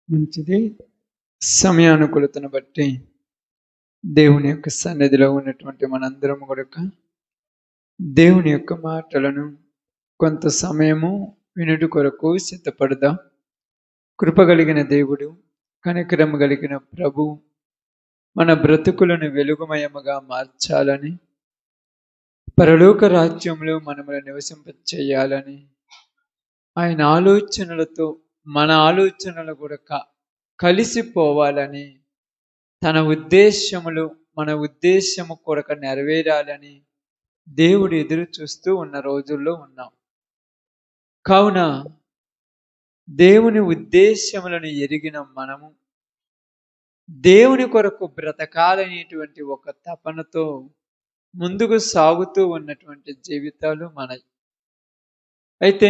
మంచిది. సమయానుకూలతను బట్టి దేవుని యొక్క సన్నిధిలో ఉన్నటువంటి మనందరం గనుక దేవుని యొక్క మాటలను కొంత సమయము వినుట కొరకు సిద్ధపడదాం. కృపగలిగిన దేవుడు, కనికరము కలిగిన ప్రభు మన బ్రతుకులను వెలుగుమయముగా మార్చాలని, పరలోక రాజ్యంలో మనములను నివసింపచేయాలని, ఆయన ఆలోచనలతో మన ఆలోచనలు కూడా కలిసిపోవాలని, తన ఉద్దేశములు మన ఉద్దేశము కొరకు నెరవేరాలని దేవుడు ఎదురు చూస్తూ ఉన్న రోజుల్లో ఉన్నాం. కావున దేవుని ఉద్దేశములను ఎరిగిన మనము దేవుని కొరకు బ్రతకాలనేటువంటి ఒక తపనతో ముందుకు సాగుతూ ఉన్నటువంటి జీవితాలు మనవి. అయితే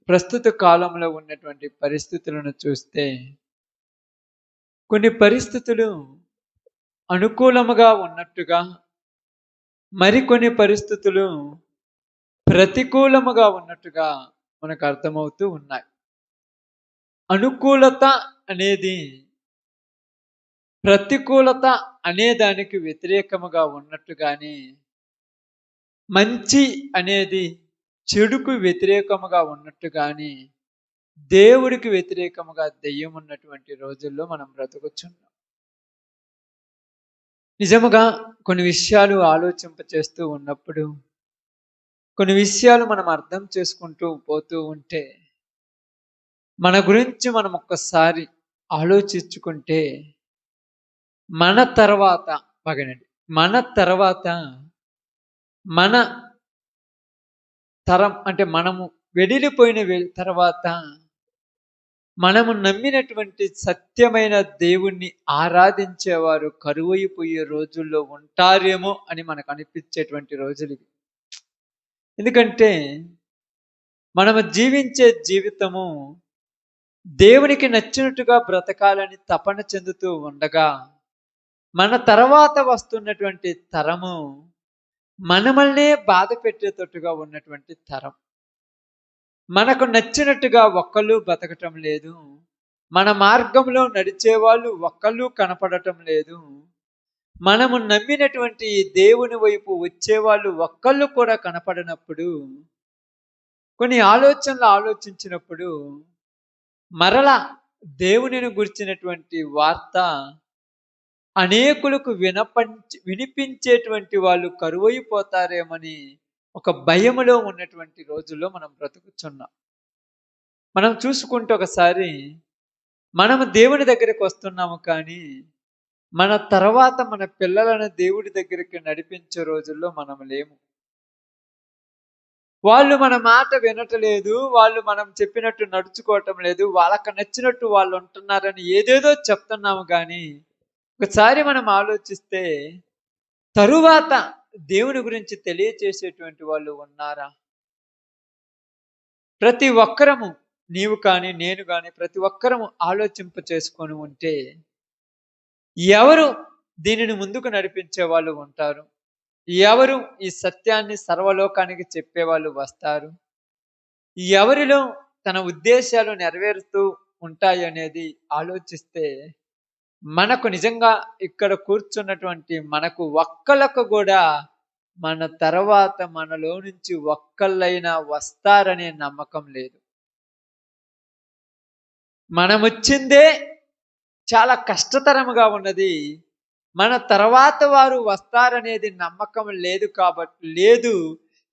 ప్రస్తుత కాలంలో ఉన్నటువంటి పరిస్థితులను చూస్తే కొన్ని పరిస్థితులు అనుకూలముగా ఉన్నట్టుగా, మరికొన్ని పరిస్థితులు ప్రతికూలముగా ఉన్నట్టుగా మనకు అర్థమవుతూ ఉన్నాయి. అనుకూలత అనేది ప్రతికూలత అనే దానికి వ్యతిరేకముగా ఉన్నట్టుగానే, మంచి అనేది చెడుకు వ్యతిరేకముగా ఉన్నట్టుగానే, దేవుడికి వ్యతిరేకముగా దెయ్యం ఉన్నటువంటి రోజుల్లో మనం బ్రతుకుచున్నాం. నిజముగా కొన్ని విషయాలు ఆలోచింపచేస్తూ ఉన్నప్పుడు, కొన్ని విషయాలు మనం అర్థం చేసుకుంటూ పోతూ ఉంటే, మన గురించి మనం ఒక్కసారి ఆలోచించుకుంటే, మన తర్వాత మన తరం అంటే మనము వెడిలిపోయిన తర్వాత మనము నమ్మినటువంటి సత్యమైన దేవుణ్ణి ఆరాధించేవారు కరువైపోయే రోజుల్లో ఉంటారేమో అని మనకు అనిపించేటువంటి రోజులు ఇవి. ఎందుకంటే మనము జీవించే జీవితము దేవునికి నచ్చినట్టుగా బ్రతకాలని తపన చెందుతూ ఉండగా, మన తర్వాత వస్తున్నటువంటి తరము మనమల్నే బాధ పెట్టేటట్టుగా ఉన్నటువంటి తరం. మనకు నచ్చినట్టుగా ఒక్కళ్ళు బతకటం లేదు, మన మార్గంలో నడిచేవాళ్ళు ఒక్కళ్ళు కనపడటం లేదు, మనము నమ్మినటువంటి దేవుని వైపు వచ్చేవాళ్ళు ఒక్కళ్ళు కూడా కనపడినప్పుడు, కొన్ని ఆలోచనలు ఆలోచించినప్పుడు మరలా దేవునిని గురించినటువంటి వార్త అనేకులకు వినిపించేటువంటి వాళ్ళు కరువైపోతారేమని ఒక భయములో ఉన్నటువంటి రోజుల్లో మనం బ్రతుకుచున్నాం. మనం చూసుకుంటే ఒకసారి మనము దేవుని దగ్గరికి వస్తున్నాము, కానీ మన తర్వాత మన పిల్లలను దేవుడి దగ్గరికి నడిపించే రోజుల్లో మనం లేము. వాళ్ళు మన మాట వినటలేదు, వాళ్ళు మనం చెప్పినట్టు నడుచుకోవటం లేదు, వాళ్ళకు నచ్చినట్టు వాళ్ళు ఉంటున్నారని ఏదేదో చెప్తున్నాము. కానీ ఒకసారి మనం ఆలోచిస్తే తరువాత దేవుని గురించి తెలియచేసేటువంటి వాళ్ళు ఉన్నారా? ప్రతి ఒక్కరము, నీవు కానీ నేను కానీ ప్రతి ఒక్కరము ఆలోచింప చేసుకొని ఉంటే ఎవరు దీనిని ముందుకు నడిపించే వాళ్ళు ఉంటారు? ఎవరు ఈ సత్యాన్ని సర్వలోకానికి చెప్పేవాళ్ళు వస్తారు? ఎవరిలో తన ఉద్దేశాలు నెరవేరుతూ ఉంటాయి అనేది ఆలోచిస్తే, మనకు నిజంగా ఇక్కడ కూర్చున్నటువంటి మనకు ఒక్కళ్ళకు కూడా మన తర్వాత మనలో నుంచి ఒక్కళ్ళైనా వస్తారనే నమ్మకం లేదు. మనం వచ్చిందే చాలా కష్టతరముగా ఉన్నది, మన తర్వాత వారు వస్తారనేది నమ్మకం లేదు. కాబట్టి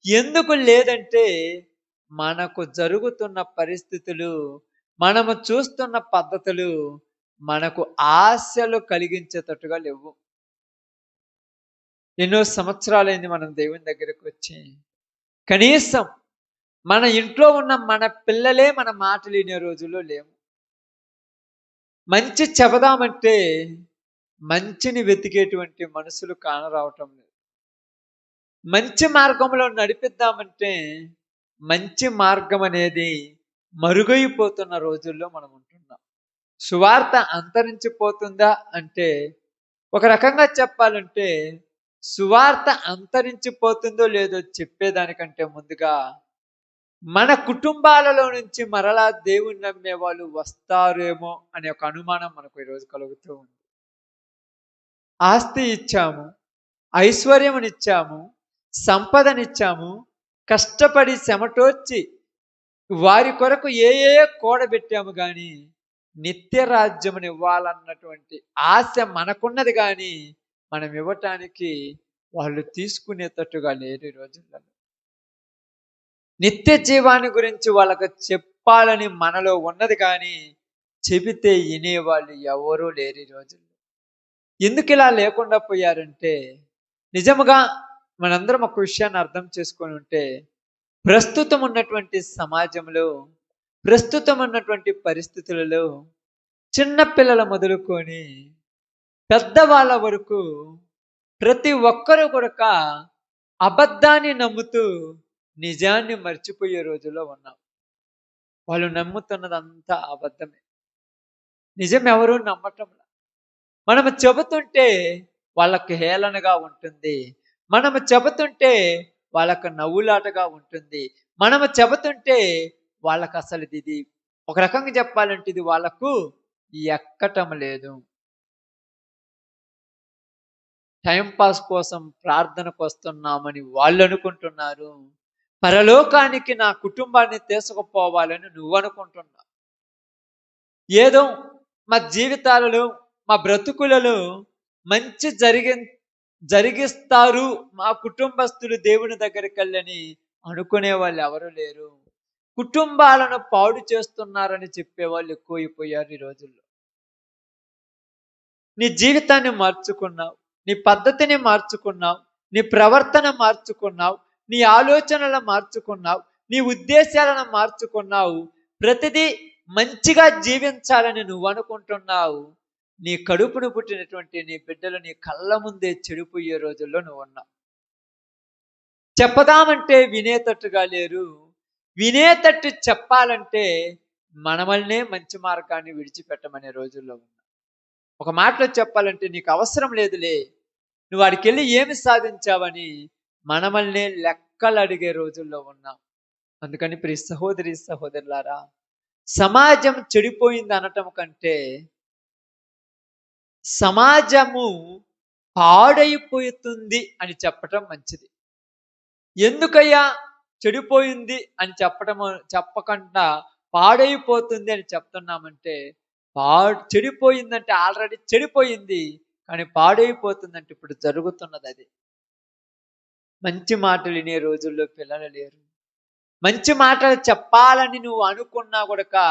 ఎందుకు లేదంటే, మనకు జరుగుతున్న పరిస్థితులు, మనము చూస్తున్న పద్ధతులు మనకు ఆశలు కలిగించేటట్టుగా లేవు. ఎన్నో సంవత్సరాలైంది మనం దేవుని దగ్గరికి వచ్చి, కనీసం మన ఇంట్లో ఉన్న మన పిల్లలే మన మాటలు వినే రోజుల్లో లేవు. మంచి చెబదామంటే మంచిని వెతికేటువంటి మనుషులు కానరావటం లేదు. మంచి మార్గంలో నడిపిద్దామంటే మంచి మార్గం అనేది మరుగైపోతున్న రోజుల్లో మనం ఉంటున్నాం. సువార్త అంతరించిపోతుందా అంటే, ఒక రకంగా చెప్పాలంటే సువార్త అంతరించిపోతుందో లేదో చెప్పేదానికంటే ముందుగా మన కుటుంబాలలో నుంచి మరలా దేవుని నమ్మే వాళ్ళు వస్తారేమో అనే ఒక అనుమానం మనకు ఈరోజు కలుగుతూ ఉంది. ఆస్తి ఇచ్చాము, ఐశ్వర్యమునిచ్చాము, సంపదనిచ్చాము, కష్టపడి చెమటోర్చి వారి కొరకు ఏ కూడబెట్టాము గాని నిత్య రాజ్యముని ఇవ్వాలన్నటువంటి ఆశ మనకున్నది గాని మనం ఇవ్వటానికి వాళ్ళు తీసుకునేటట్టుగా లేరు ఈ రోజుల్లో. నిత్య జీవాన్ని గురించి వాళ్ళకు చెప్పాలని మనలో ఉన్నది కానీ చెబితే వినేవాళ్ళు ఎవరూ లేరు ఈ రోజుల్లో. ఎందుకు ఇలా లేకుండా పోయారంటే నిజముగా మనందరం ఒక విషయాన్ని అర్థం చేసుకొని ఉంటే ప్రస్తుతం ఉన్నటువంటి సమాజంలో ప్రస్తుతం ఉన్నటువంటి పరిస్థితులలో చిన్న పిల్లల మొదలుకొని పెద్దవాళ్ళ వరకు ప్రతి ఒక్కరూ కూడా అబద్ధాన్ని నమ్ముతూ నిజాన్ని మర్చిపోయే రోజుల్లో ఉన్నాం. వాళ్ళు నమ్ముతున్నదంతా అబద్ధమే, నిజం ఎవరూ నమ్మటంలా. మనము చెబుతుంటే వాళ్ళకి హేళనగా ఉంటుంది, మనము చెబుతుంటే వాళ్ళకు నవ్వులాటగా ఉంటుంది, మనము చెబుతుంటే వాళ్ళకు అసలు ఇది ఒక రకంగా చెప్పాలంటే ఇది వాళ్ళకు ఎక్కటం లేదు. టైంపాస్ కోసం ప్రార్థనకు వస్తున్నామని వాళ్ళు అనుకుంటున్నారు, పరలోకానికి నా కుటుంబాన్ని తీసుకుపోవాలని నువ్వు అనుకుంటున్నావు. ఏదో మా జీవితాలలో మా బ్రతుకులలో మంచి జరిగిస్తారు మా కుటుంబస్తులు దేవుని దగ్గరికి వెళ్ళని అనుకునే వాళ్ళు ఎవరు లేరు. కుటుంబాలను పాడు చేస్తున్నారని చెప్పేవాళ్ళు ఎక్కువైపోయారు ఈ రోజుల్లో. నీ జీవితాన్ని మార్చుకున్నావు, నీ పద్ధతిని మార్చుకున్నావు, నీ ప్రవర్తన మార్చుకున్నావు, నీ ఆలోచనలను మార్చుకున్నావు, నీ ఉద్దేశాలను మార్చుకున్నావు, ప్రతిదీ మంచిగా జీవించాలని నువ్వు అనుకుంటున్నావు. నీ కడుపును పుట్టినటువంటి నీ బిడ్డలు నీ కళ్ళ ముందే చెడిపోయే రోజుల్లో నువ్వు ఉన్నావు. చెప్పదామంటే వినేటట్టుగా లేరు, వినేటట్టు చెప్పాలంటే మనమల్నే మంచి మార్గాన్ని విడిచిపెట్టమనే రోజుల్లో ఉన్నాం. ఒక మాటలో చెప్పాలంటే నీకు అవసరం లేదులే, నువ్వు వాడికి వెళ్ళి ఏమి సాధించావని మనమల్నే లెక్కలు అడిగే రోజుల్లో ఉన్నాం. అందుకని ప్రియ సహోదరి సహోదరులారా, సమాజం చెడిపోయింది అనటం కంటే సమాజము పాడైపోతుంది అని చెప్పటం మంచిది. ఎందుకయ్యా చెడిపోయింది అని చెప్పకుండా పాడైపోతుంది అని చెప్తున్నామంటే చెడిపోయిందంటే ఆల్రెడీ చెడిపోయింది, కానీ పాడైపోతుందంటే ఇప్పుడు జరుగుతున్నది అది. మంచి మాటలు వినే రోజుల్లో పిల్లలు లేరు. మంచి మాటలు చెప్పాలని నువ్వు అనుకున్నా కూడా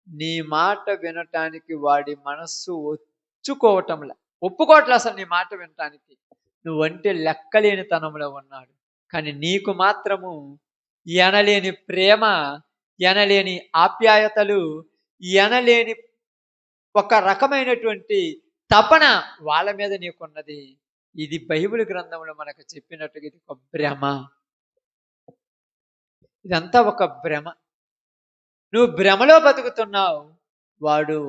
నీ మాట వినటానికి వాడి మనస్సు ఒప్పుకోవట్లే అసలు నీ మాట వినటానికి. నువ్వంటే లెక్కలేని తనంలో ఉన్నాడు, కానీ నీకు మాత్రము ఎనలేని ప్రేమ, ఎనలేని ఆప్యాయతలు, ఎనలేని ఒక రకమైనటువంటి తపన వాళ్ళ మీద నీకున్నది. ఇది బైబిల్ గ్రంథంలో మనకు చెప్పినట్టుగా ఇది ఒక భ్రమ. ఇదంతా ఒక భ్రమ. నువ్వు భ్రమలో బతుకుతున్నావు, వాడు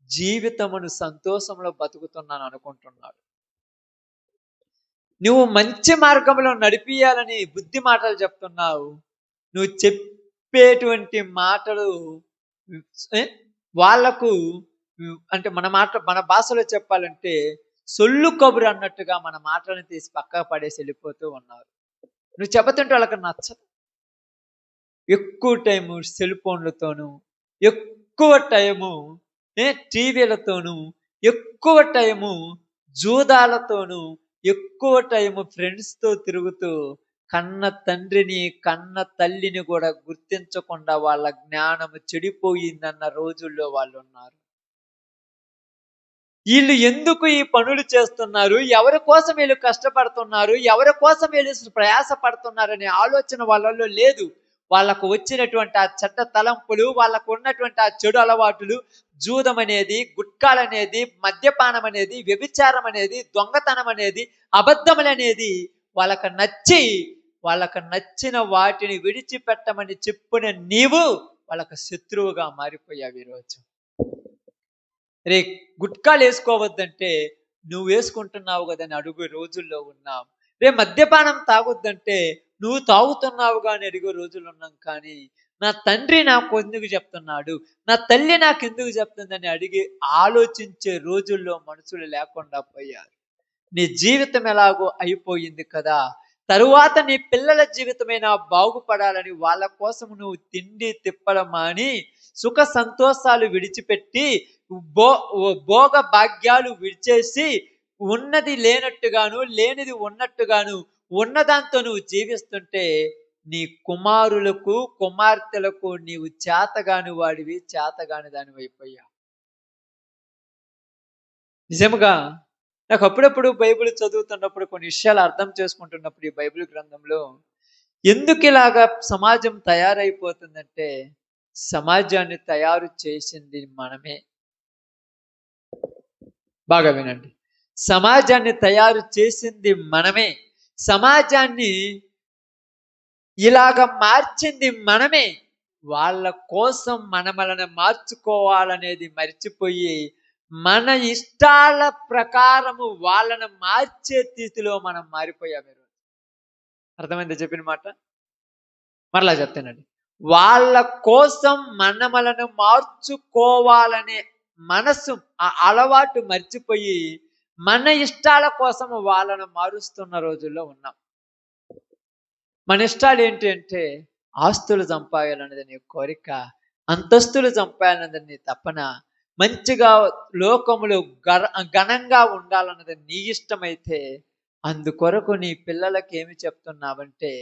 జీవితమును సంతోషంలో బతుకుతున్నాను అనుకుంటున్నాడు. నువ్వు మంచి మార్గంలో నడిపియాలని బుద్ధి మాటలు చెప్తున్నావు, నువ్వు చెప్పేటువంటి మాటలు వాళ్లకు అంటే మన భాషలో చెప్పాలంటే సొల్లు కబురు అన్నట్టుగా మన మాటలను తీసి పక్కకు పడేసి వెళ్ళిపోతూ ఉన్నారు. నువ్వు చెబుతుంటే వాళ్ళకి నచ్చదు. ఎక్కువ టైము సెల్ ఫోన్లతోనూ, ఎక్కువ టైము టీవీలతోనూ, ఎక్కువ టైము జూదాలతోనూ, ఎక్కువ టైము ఫ్రెండ్స్తో తిరుగుతూ కన్న తండ్రిని కన్న తల్లిని కూడా గుర్తించకుండా వాళ్ళ జ్ఞానము చెడిపోయిందన్న రోజుల్లో వాళ్ళు ఉన్నారు. వీళ్ళు ఎందుకు ఈ పనులు చేస్తున్నారు, ఎవరి కోసం వీళ్ళు కష్టపడుతున్నారు, ఎవరి కోసం వీళ్ళు ప్రయాస పడుతున్నారనే ఆలోచన వాళ్ళలో లేదు. వాళ్ళకు వచ్చినటువంటి ఆ చెడ్డ తలంపులు, వాళ్ళకు ఉన్నటువంటి ఆ చెడు అలవాటులు, జూదం అనేది, గుట్కాలు అనేది, మద్యపానం అనేది, వ్యభిచారం అనేది, దొంగతనం అనేది, అబద్ధములు అనేది వాళ్ళకు నచ్చిన వాటిని విడిచిపెట్టమని చెప్పిన నీవు వాళ్ళకు శత్రువుగా మారిపోయావు ఈరోజు. రే గుట్కాలు వేసుకోవద్దంటే నువ్వు వేసుకుంటున్నావు కదని అడుగు రోజుల్లో ఉన్నాం. రే మద్యపానం తాగొద్దంటే నువ్వు తాగుతున్నావు కానీ అడిగే రోజులు ఉన్నాం, కానీ నా తండ్రి నాకు ఎందుకు చెప్తున్నాడు, నా తల్లి నాకు ఎందుకు చెప్తుందని అడిగి ఆలోచించే రోజుల్లో మనుషులు లేకుండా పోయారు. నీ జీవితం ఎలాగో అయిపోయింది కదా, తరువాత నీ పిల్లల జీవితమైనా బాగుపడాలని వాళ్ళ కోసం నువ్వు తిండి తిప్పడం మాని సుఖ సంతోషాలు విడిచిపెట్టి భోగ భాగ్యాలు విడిచేసి ఉన్నది లేనట్టుగాను లేనిది ఉన్నట్టుగాను ఉన్నదాంతో నువ్వు జీవిస్తుంటే నీ కుమారులకు కుమార్తెలకు నీవు చేతగాని వాడివి, చేతగాని దానివి అయిపోయావు. నిజముగా నాకు అప్పుడప్పుడు బైబిల్ చదువుతున్నప్పుడు కొన్ని విషయాలు అర్థం చేసుకుంటున్నప్పుడు ఈ బైబిల్ గ్రంథంలో ఎందుకు ఇలాగా సమాజం తయారైపోతుందంటే సమాజాన్ని తయారు చేసింది మనమే. బాగా వినండి, సమాజాన్ని తయారు చేసింది మనమే, సమాజాన్ని ఇలాగ మార్చింది మనమే. వాళ్ళ కోసం మనమలను మార్చుకోవాలనేది మర్చిపోయి మన ఇష్టాల ప్రకారము వాళ్ళను మార్చే స్థితిలో మనం మారిపోయాం. ఈరోజు అర్థమైంది చెప్పిన మాట? మరలా చెప్తానండి. వాళ్ళ కోసం మనమలను మార్చుకోవాలనే మనసు, ఆ అలవాటు మర్చిపోయి మన ఇష్టాల కోసం వాళ్ళను మారుస్తున్న రోజుల్లో ఉన్నాం. మన ఇష్టాలు ఏంటి అంటే ఆస్తులు సంపాదాలనేది నీ కోరిక, అంతస్తులు సంపాదాలన్నది నీ తపన, మంచిగా లోకములో ఘనంగా ఉండాలన్నది నీ ఇష్టమైతే అందుకొరకు నీ పిల్లలకి ఏమి చెప్తున్నావంటే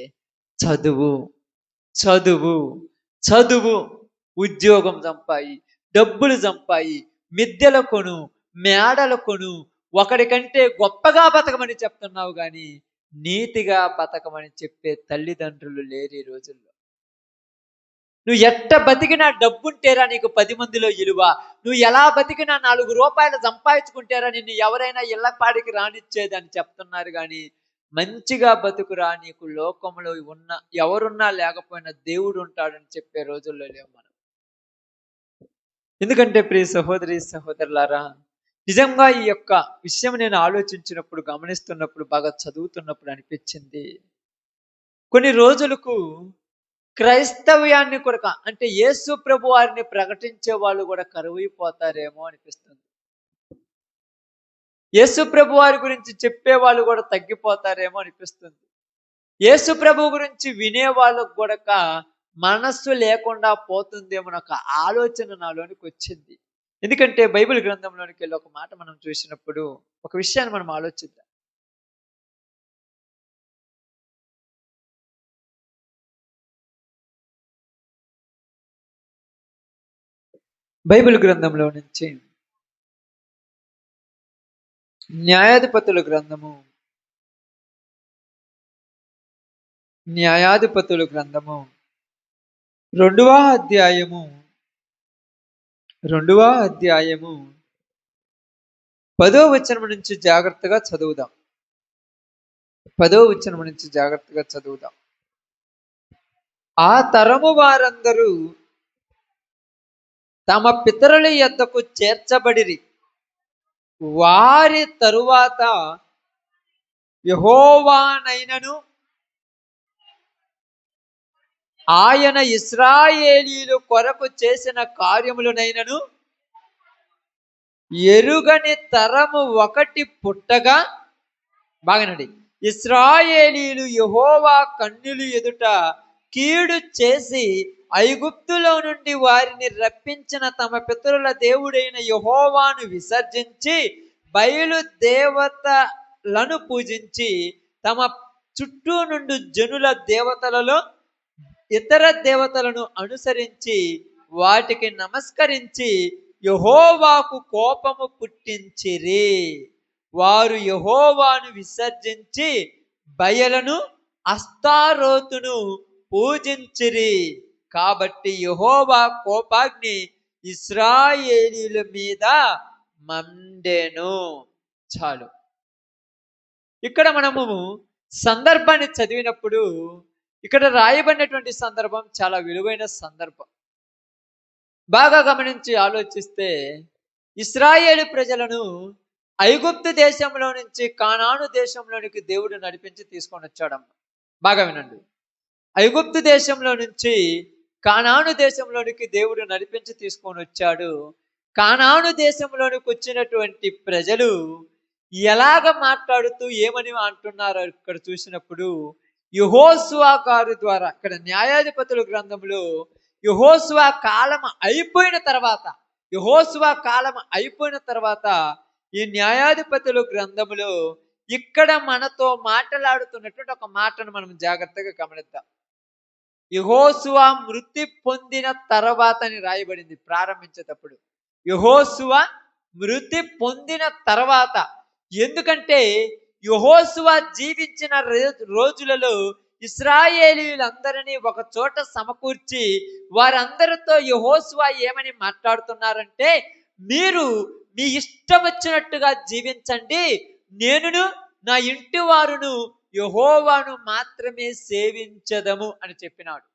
చదువు చదువు చదువు, ఉద్యోగం సంపాయి, డబ్బులు సంపాయి, మిద్దెల కొను, మేడల కొను, ఒకడికంటే గొప్పగా బతకమని చెప్తున్నావు కానీ నీతిగా బతకమని చెప్పే తల్లిదండ్రులు లేరు ఈ రోజుల్లో. నువ్వు ఎట్ట బతికినా డబ్బుంటేరా నీకు 10 మందిలో విలువ, నువ్వు ఎలా బతికినా 4 రూపాయలు సంపాదించుకుంటారా నిన్ను ఎవరైనా ఇళ్ళపాడికి రానిచ్చేదని చెప్తున్నారు కానీ మంచిగా బతుకురా, నీకు లోకంలో ఉన్న ఎవరున్నా లేకపోయినా దేవుడు ఉంటాడని చెప్పే రోజుల్లో లేవు మనం. ఎందుకంటే ప్రియ సహోదరి సహోదరులారా, నిజంగా ఈ యొక్క విషయం నేను ఆలోచించినప్పుడు, గమనిస్తున్నప్పుడు, బాగా చదువుతున్నప్పుడు అనిపించింది, కొన్ని రోజులకు క్రైస్తవ్యాన్ని కూడా అంటే యేసు ప్రభు వారిని ప్రకటించే వాళ్ళు కూడా కరువైపోతారేమో అనిపిస్తుంది. యేసు ప్రభు వారి గురించి చెప్పే వాళ్ళు కూడా తగ్గిపోతారేమో అనిపిస్తుంది. యేసు ప్రభు గురించి వినే వాళ్ళకు కూడా మనస్సు లేకుండా పోతుందేమో ఒక ఆలోచన నాలోనికి వచ్చింది. ఎందుకంటే బైబిల్ గ్రంథంలోనికి వెళ్ళి ఒక మాట మనం చూసినప్పుడు ఒక విషయాన్ని మనం ఆలోచిద్దాం. బైబిల్ గ్రంథంలో నుంచి న్యాయాధిపతుల గ్రంథము 2వ అధ్యాయము 10వ వచనం నుంచి జాగ్రత్తగా చదువుదాం. 10వ వచనం నుంచి జాగ్రత్తగా చదువుదాం. ఆ తరము వారందరూ తమ పితరుల యొద్దకు చేర్చబడిరి. వారి తరువాత యెహోవానైనను ఆయన ఇశ్రాయేలీయుల కొరకు చేసిన కార్యములనైనను ఎరుగని తరము ఒకటి పుట్టగా, బాగానండి, ఇశ్రాయేలీయులు యెహోవా కన్నుల ఎదుట కీడు చేసి ఐగుప్తులో నుండి వారిని రప్పించిన తమ పితరుల దేవుడైన యెహోవాను విసర్జించి బయలు దేవతలను పూజించి తమ చుట్టూ నుండి జనుల దేవతలలో ఇతర దేవతలను అనుసరించి వాటికి నమస్కరించి యెహోవాకు కోపము పుట్టించిరి. వారు యెహోవాను విసర్జించి బయలను అస్తారోతును పూజించిరి. కాబట్టి యెహోవా కోపాగ్ని ఇశ్రాయేలీయుల మీద మండెను. చాలు. ఇక్కడ మనము సందర్భాన్ని చదివినప్పుడు ఇక్కడ రాయబడినటువంటి సందర్భం చాలా విలువైన సందర్భం. బాగా గమనించి ఆలోచిస్తే ఇశ్రాయేలు ప్రజలను ఐగుప్తు దేశంలో నుంచి కానాను దేశంలోనికి దేవుడు నడిపించి తీసుకొని వచ్చాడమ్మ. బాగా వినండి. ఐగుప్తు దేశంలో నుంచి కానాను దేశంలోనికి దేవుడు నడిపించి తీసుకొని వచ్చాడు. కానాను దేశంలోనికి వచ్చినటువంటి ప్రజలు ఎలాగ మాట్లాడుతూ ఏమని అంటున్నారు ఇక్కడ చూసినప్పుడు, యెహోషువ గారి ద్వారా, ఇక్కడ న్యాయాధిపతుల గ్రంథంలో యెహోషువ కాలం అయిపోయిన తర్వాత, యెహోషువ కాలం అయిపోయిన తర్వాత ఈ న్యాయాధిపతుల గ్రంథములో ఇక్కడ మనతో మాట్లాడుతున్నటువంటి ఒక మాటను మనం జాగ్రత్తగా గమనిద్దాం. యెహోషువ మృతి పొందిన తర్వాత అని రాయబడింది ప్రారంభించేటప్పుడు. యెహోషువ మృతి పొందిన తర్వాత. ఎందుకంటే యెహోషువ జీవించిన రోజులలో ఇశ్రాయేలీయులందరినీ ఒక చోట సమకూర్చి వారందరితో యెహోషువ ఏమని మాట్లాడుతున్నారంటే, మీరు మీ ఇష్టం వచ్చినట్టుగా జీవించండి, నేనును నా ఇంటి వారును యెహోవాను మాత్రమే సేవించదము అని చెప్పినాడు.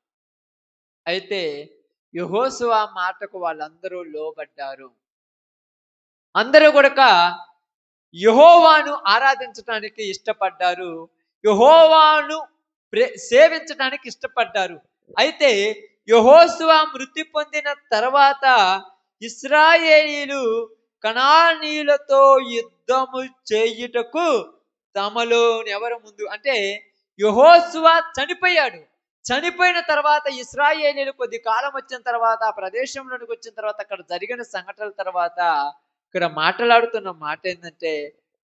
అయితే యెహోషువ మాటకు వాళ్ళందరూ లోబడ్డారు. అందరూ కూడా యెహోవాను ఆరాధించడానికి ఇష్టపడ్డారు, యెహోవాను సేవించడానికి ఇష్టపడ్డారు. అయితే యెహోషువ మృతి పొందిన తర్వాత ఇశ్రాయేలీయులు కనానీయులతో యుద్ధము చేయుటకు తమలో ఎవరు ముందు, అంటే యెహోషువ చనిపోయాడు. చనిపోయిన తర్వాత ఇశ్రాయేలీయులు కొద్ది కాలం వచ్చిన తర్వాత ఆ ప్రదేశంలోనికి వచ్చిన తర్వాత అక్కడ జరిగిన సంఘటనల తర్వాత ఇక్కడ మాట్లాడుతున్న మాట ఏంటంటే,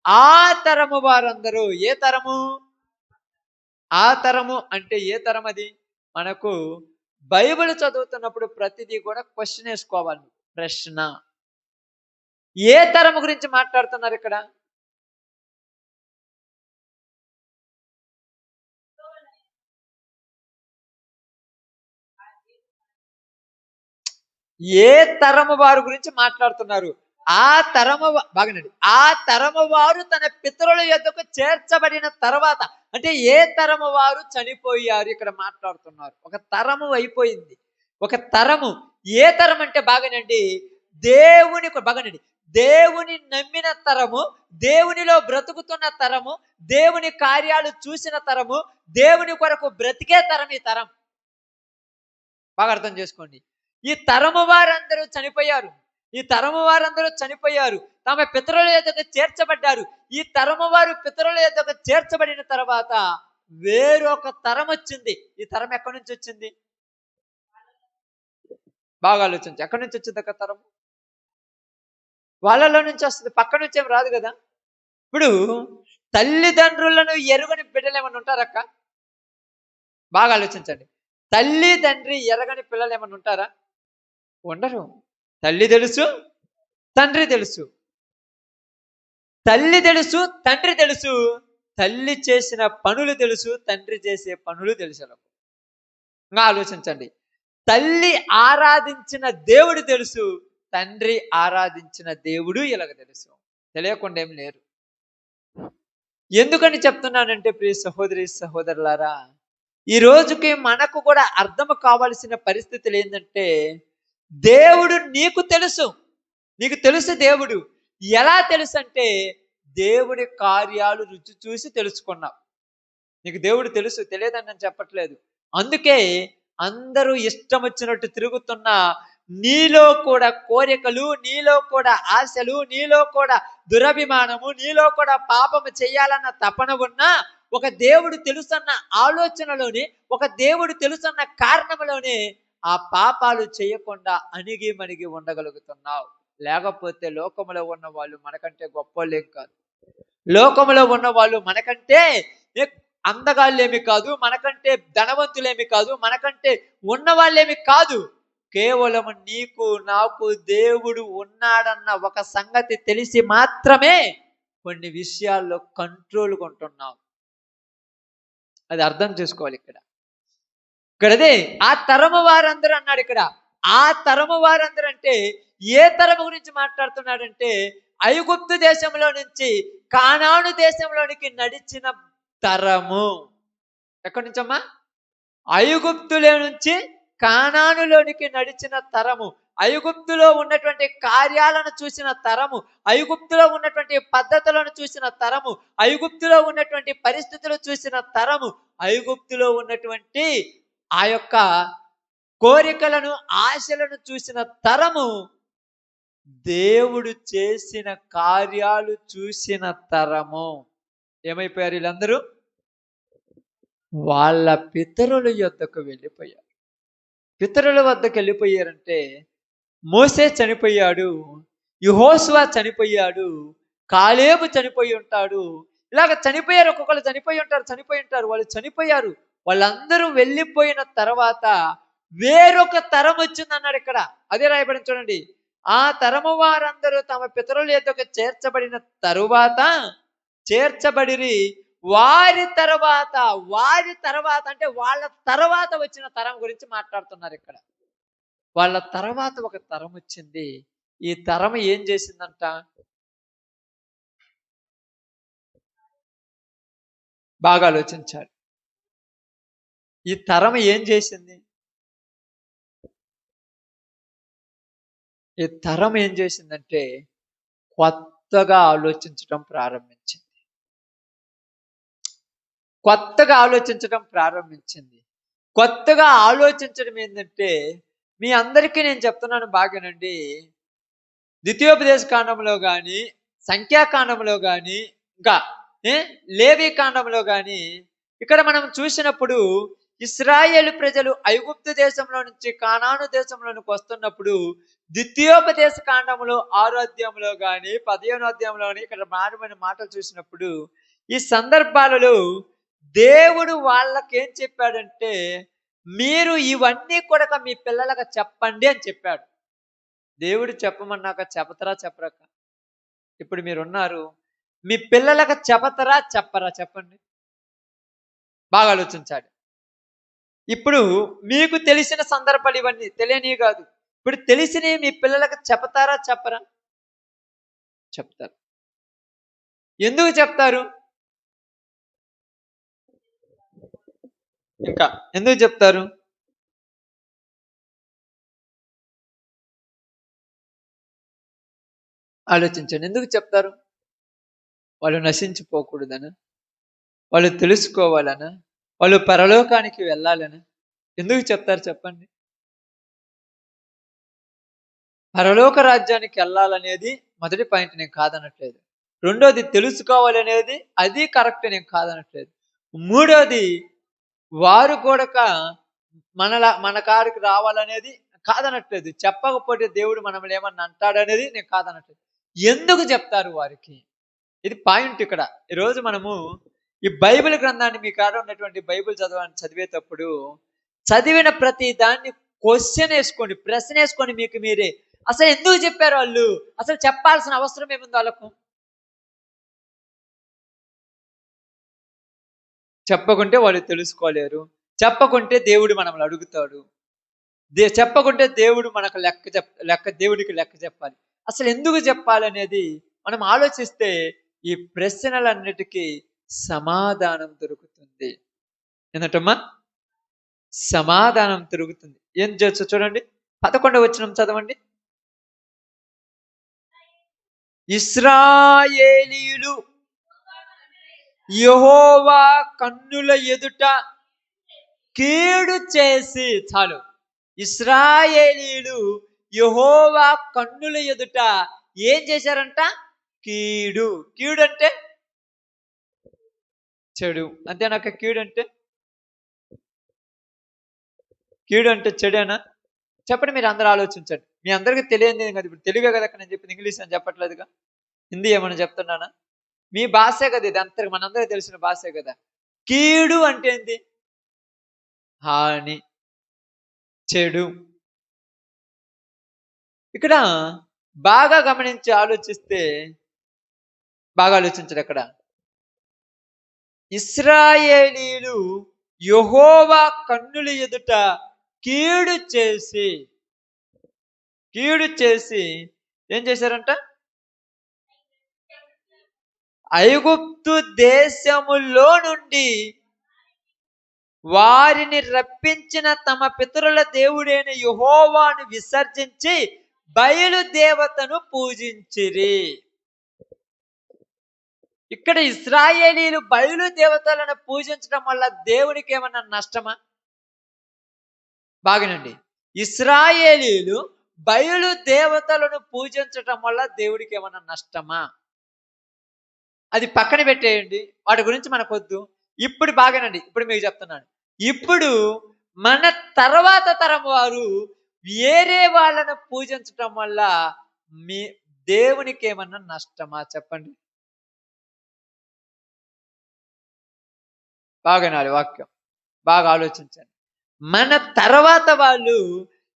ఆ తరము వారందరూ, ఏ తరము? ఆ తరము అంటే ఏ తరం అది? మనకు బైబిల్ చదువుతున్నప్పుడు ప్రతిదీ కూడా క్వశ్చన్ వేసుకోవాలి. ప్రశ్న. ఏ తరము గురించి మాట్లాడుతున్నారు ఇక్కడ? ఏ తరము వారు గురించి మాట్లాడుతున్నారు? ఆ తరము, బాగనండి, ఆ తరము వారు తన పితరుల యొద్దకు చేర్చబడిన తర్వాత, అంటే ఏ తరము వారు చనిపోయారు ఇక్కడ మాట్లాడుతున్నారు. ఒక తరము అయిపోయింది. ఒక తరము. ఏ తరం అంటే బాగనండి, దేవుని, బాగనండి, దేవుని నమ్మిన తరము, దేవునిలో బ్రతుకుతున్న తరము, దేవుని కార్యాలు చూసిన తరము, దేవుని కొరకు బ్రతికే తరం ఈ తరం. బాగా అర్థం చేసుకోండి. ఈ తరము వారందరూ చనిపోయారు. ఈ తరము వారందరూ చనిపోయారు. తమ పితరుల యొద్దకు చేర్చబడ్డారు. ఈ తరము వారు పితరుల యొద్దకు చేర్చబడిన తర్వాత వేరొక తరం వచ్చింది. ఈ తరం ఎక్కడి నుంచి వచ్చింది? బాగా ఆలోచించు. ఎక్కడి నుంచి వచ్చింది ఒక తరం? వాళ్ళలో నుంచి వస్తుంది, పక్క నుంచి ఏం రాదు కదా. ఇప్పుడు తల్లిదండ్రులను ఎరుగని బిడ్డలు ఏమన్నా ఉంటారక్క? బాగా ఆలోచించండి. తల్లి తండ్రి ఎరగని పిల్లలు ఏమన్నా ఉంటారా? ఉండరు. తల్లి తెలుసు, తండ్రి తెలుసు. తల్లి తెలుసు, తండ్రి తెలుసు. తల్లి చేసిన పనులు తెలుసు, తండ్రి చేసే పనులు తెలుసు. ఇంకా ఆలోచించండి. తల్లి ఆరాధించిన దేవుడు తెలుసు, తండ్రి ఆరాధించిన దేవుడు ఇలాగ తెలుసు. తెలియకుండా ఏం లేరు. ఎందుకని చెప్తున్నానంటే ప్రియ సహోదరి సహోదరులారా, ఈ రోజుకి మనకు కూడా అర్థం కావాల్సిన పరిస్థితులు ఏంటంటే, దేవుడు నీకు తెలుసు. నీకు తెలుసు దేవుడు. ఎలా తెలుసు అంటే, దేవుడి కార్యాలు రుచి చూసి తెలుసుకున్నావు. నీకు దేవుడు తెలుసు, తెలియదని నేను చెప్పట్లేదు. అందుకే అందరూ ఇష్టం వచ్చినట్టు తిరుగుతున్నా నీలో కూడా కోరికలు, నీలో కూడా ఆశలు, నీలో కూడా దురభిమానము, నీలో కూడా పాపము చేయాలన్న తపన ఉన్నా, ఒక దేవుడు తెలుసన్న ఆలోచనలోని, ఒక దేవుడు తెలుసన్న కారణంలోనే ఆ పాపాలు చేయకుండా అణిగి మణిగి ఉండగలుగుతున్నావు. లేకపోతే లోకములో ఉన్న వాళ్ళు మనకంటే గొప్పలేం కాదు. లోకములో ఉన్న వాళ్ళు మనకంటే అందగాళ్ళేమి కాదు, మనకంటే ధనవంతులేమి కాదు, మనకంటే ఉన్నవాళ్ళేమి కాదు. కేవలం నీకు నాకు దేవుడు ఉన్నాడన్న ఒక సంగతి తెలిసి మాత్రమే కొన్ని విషయాల్లో కంట్రోల్ కొంటున్నాం. అది అర్థం చేసుకోవాలి. ఇక్కడదే ఆ తరము వారందరూ అన్నాడు. ఇక్కడ ఆ తరము వారందరూ అంటే ఏ తరము గురించి మాట్లాడుతున్నాడంటే, ఐగుప్తు దేశంలో నుంచి కానాను దేశంలోనికి నడిచిన తరము. ఎక్కడి నుంచమ్మా? ఐగుప్తులో నుంచి కానానులోనికి నడిచిన తరము. ఐగుప్తులో ఉన్నటువంటి కార్యాలను చూసిన తరము, ఐగుప్తులో ఉన్నటువంటి పద్ధతులను చూసిన తరము, ఐగుప్తులో ఉన్నటువంటి పరిస్థితులు చూసిన తరము, ఐగుప్తులో ఉన్నటువంటి ఆ యొక్క కోరికలను, ఆశలను చూసిన తరము, దేవుడు చేసిన కార్యాలు చూసిన తరము. ఏమైపోయారు వీళ్ళందరూ? వాళ్ళ పితరుల యొద్దకు వెళ్ళిపోయారు. పితరుల వద్దకు వెళ్ళిపోయారంటే మోసే చనిపోయాడు, యెహోషువ చనిపోయాడు, కాలేబు చనిపోయి ఉంటాడు. ఇలాగ చనిపోయారు. ఒక్కొక్కరు చనిపోయి ఉంటారు. వాళ్ళు చనిపోయారు. వాళ్ళందరూ వెళ్ళిపోయిన తర్వాత వేరొక తరం వచ్చింది అన్నాడు ఇక్కడ. అదే రాయబడి చూడండి. ఆ తరము వారందరూ తమ పితరుల యొద్దకు చేర్చబడిన తరువాత చేర్చబడిరి. వారి తర్వాత అంటే వాళ్ళ తర్వాత వచ్చిన తరం గురించి మాట్లాడుతున్నారు ఇక్కడ. వాళ్ళ తర్వాత ఒక తరం వచ్చింది. ఈ తరం ఏం చేసిందంట? బాగా ఆలోచించాలి. ఈ తరం ఏం చేసింది? ఈ తరం ఏం చేసిందంటే కొత్తగా ఆలోచించడం ప్రారంభించింది. కొత్తగా ఆలోచించడం ఏంటంటే, మీ అందరికీ నేను చెప్తున్నాను బాగానండి. ద్వితీయోపదేశ కాండంలో కానీ, సంఖ్యాకాండంలో కానీ, ఇంకా లేవి కాండంలో కానీ, ఇక్కడ మనం చూసినప్పుడు ఇశ్రాయేలు ప్రజలు ఐగుప్తు దేశంలో నుంచి కానాను దేశంలోనికి వస్తున్నప్పుడు ద్వితీయోపదేశ కాండంలో 6వ అధ్యాయంలో కానీ 15వ అధ్యాయంలో కానీ ఇక్కడ మారిన మాటలు చూసినప్పుడు ఈ సందర్భాలలో దేవుడు వాళ్ళకేం చెప్పాడంటే, మీరు ఇవన్నీ కూడా మీ పిల్లలకు చెప్పండి అని చెప్పాడు. దేవుడు చెప్పమన్నాక చెప్పతరా చెప్పరాక? ఇప్పుడు మీరున్నారు, మీ పిల్లలకు చెప్పతరా చెప్పరా? చెప్పండి, బాగా ఆలోచించాలి. ఇప్పుడు మీకు తెలిసిన సందర్భాలు ఇవన్నీ తెలియని కాదు. ఇప్పుడు తెలిసినవి మీ పిల్లలకు చెప్తారా చెప్పరా? చెప్తారు. ఎందుకు చెప్తారు? ఇంకా ఎందుకు చెప్తారు? ఆలోచించండి. ఎందుకు చెప్తారు? వాళ్ళు నశించిపోకూడదనా? వాళ్ళు తెలుసుకోవాలనా? వాళ్ళు పరలోకానికి వెళ్ళాలనా? ఎందుకు చెప్తారు చెప్పండి? పరలోక రాజ్యానికి వెళ్ళాలనేది మొదటి పాయింట్, నేను కాదనట్లేదు. రెండోది తెలుసుకోవాలనేది అది కరెక్ట్, నేను కాదనట్లేదు. మూడోది వారు కూడా మన కాడికి రావాలనేది కాదనట్లేదు. చెప్పకపోతే దేవుడు మనల్ని ఏమన్నా అంటాడనేది నేను కాదనట్లేదు. ఎందుకు చెప్తారు వారికి? ఇది పాయింట్ ఇక్కడ. ఈరోజు మనము ఈ బైబిల్ గ్రంథాన్ని, మీ కాడ ఉన్నటువంటి బైబిల్ చదివేటప్పుడు చదివిన ప్రతి దాన్ని క్వశ్చన్ వేసుకోండి, ప్రశ్న వేసుకోండి మీకు మీరే. అసలు ఎందుకు చెప్పారు వాళ్ళు? అసలు చెప్పాల్సిన అవసరం ఏముంది వాళ్ళకు? చెప్పకుంటే వాళ్ళు తెలుసుకోలేరు. చెప్పకుంటే దేవుడు మనల్ని అడుగుతాడు. చెప్పకుంటే దేవుడు మనకు దేవుడికి లెక్క చెప్పాలి. అసలు ఎందుకు చెప్పాలనేది మనం ఆలోచిస్తే ఈ ప్రశ్నలన్నిటికీ సమాధానం దొరుకుతుంది. ఏంటమ్మా? సమాధానం దొరుకుతుంది. ఏం చేయొచ్చు చూడండి, 11వ వచనం చదవండి. ఇశ్రాయేలీయులు యెహోవా కన్నుల ఎదుట కీడు చేసి, చాలు. ఇశ్రాయేలీయులు యెహోవా కన్నుల ఎదుట ఏం చేశారంట? కీడు. కీడు అంటే చెడు. అంతేనాక? కీడు అంటే చెడేనా? చెప్పండి, మీరు అందరూ ఆలోచించండి. మీ అందరికీ తెలియదు కదా. ఇప్పుడు తెలుగే కదా నేను చెప్పింది, ఇంగ్లీష్ అని చెప్పట్లేదుగా. హిందీ ఏమన్నా చెప్తున్నానా? మీ భాషే కదా ఇది, అంతకు మనందరికీ తెలిసిన భాషే కదా. కీడు అంటే ఏంటి? హాని, చెడు. ఇక్కడ బాగా గమనించి ఆలోచిస్తే, బాగా ఆలోచించడు. అక్కడ ఇశ్రాయేలీయులు యెహోవా కన్నుల ఎదుట కీడు చేసి ఏం చేశారంట? ఐగుప్తు దేశములో నుండి వారిని రప్పించిన తమ పితరుల దేవుడైన యెహోవాను విసర్జించి బయలు దేవతను పూజించిరి. ఇక్కడ ఇశ్రాయేలీలు బయలు దేవతలను పూజించడం వల్ల దేవునికి ఏమన్నా నష్టమా? బాగనండి, ఇశ్రాయేలీలు బయలు దేవతలను పూజించటం వల్ల దేవుడికి ఏమన్నా నష్టమా? అది పక్కన పెట్టేయండి, వాటి గురించి మనకొద్దు. ఇప్పుడు బాగానండి, ఇప్పుడు మీకు చెప్తున్నాను. ఇప్పుడు మన తర్వాత తరం వారు వేరే వాళ్ళను పూజించటం వల్ల మీ దేవునికి ఏమన్నా నష్టమా చెప్పండి? బాగా నాది వాక్యం, బాగా ఆలోచించండి. మన తర్వాత వాళ్ళు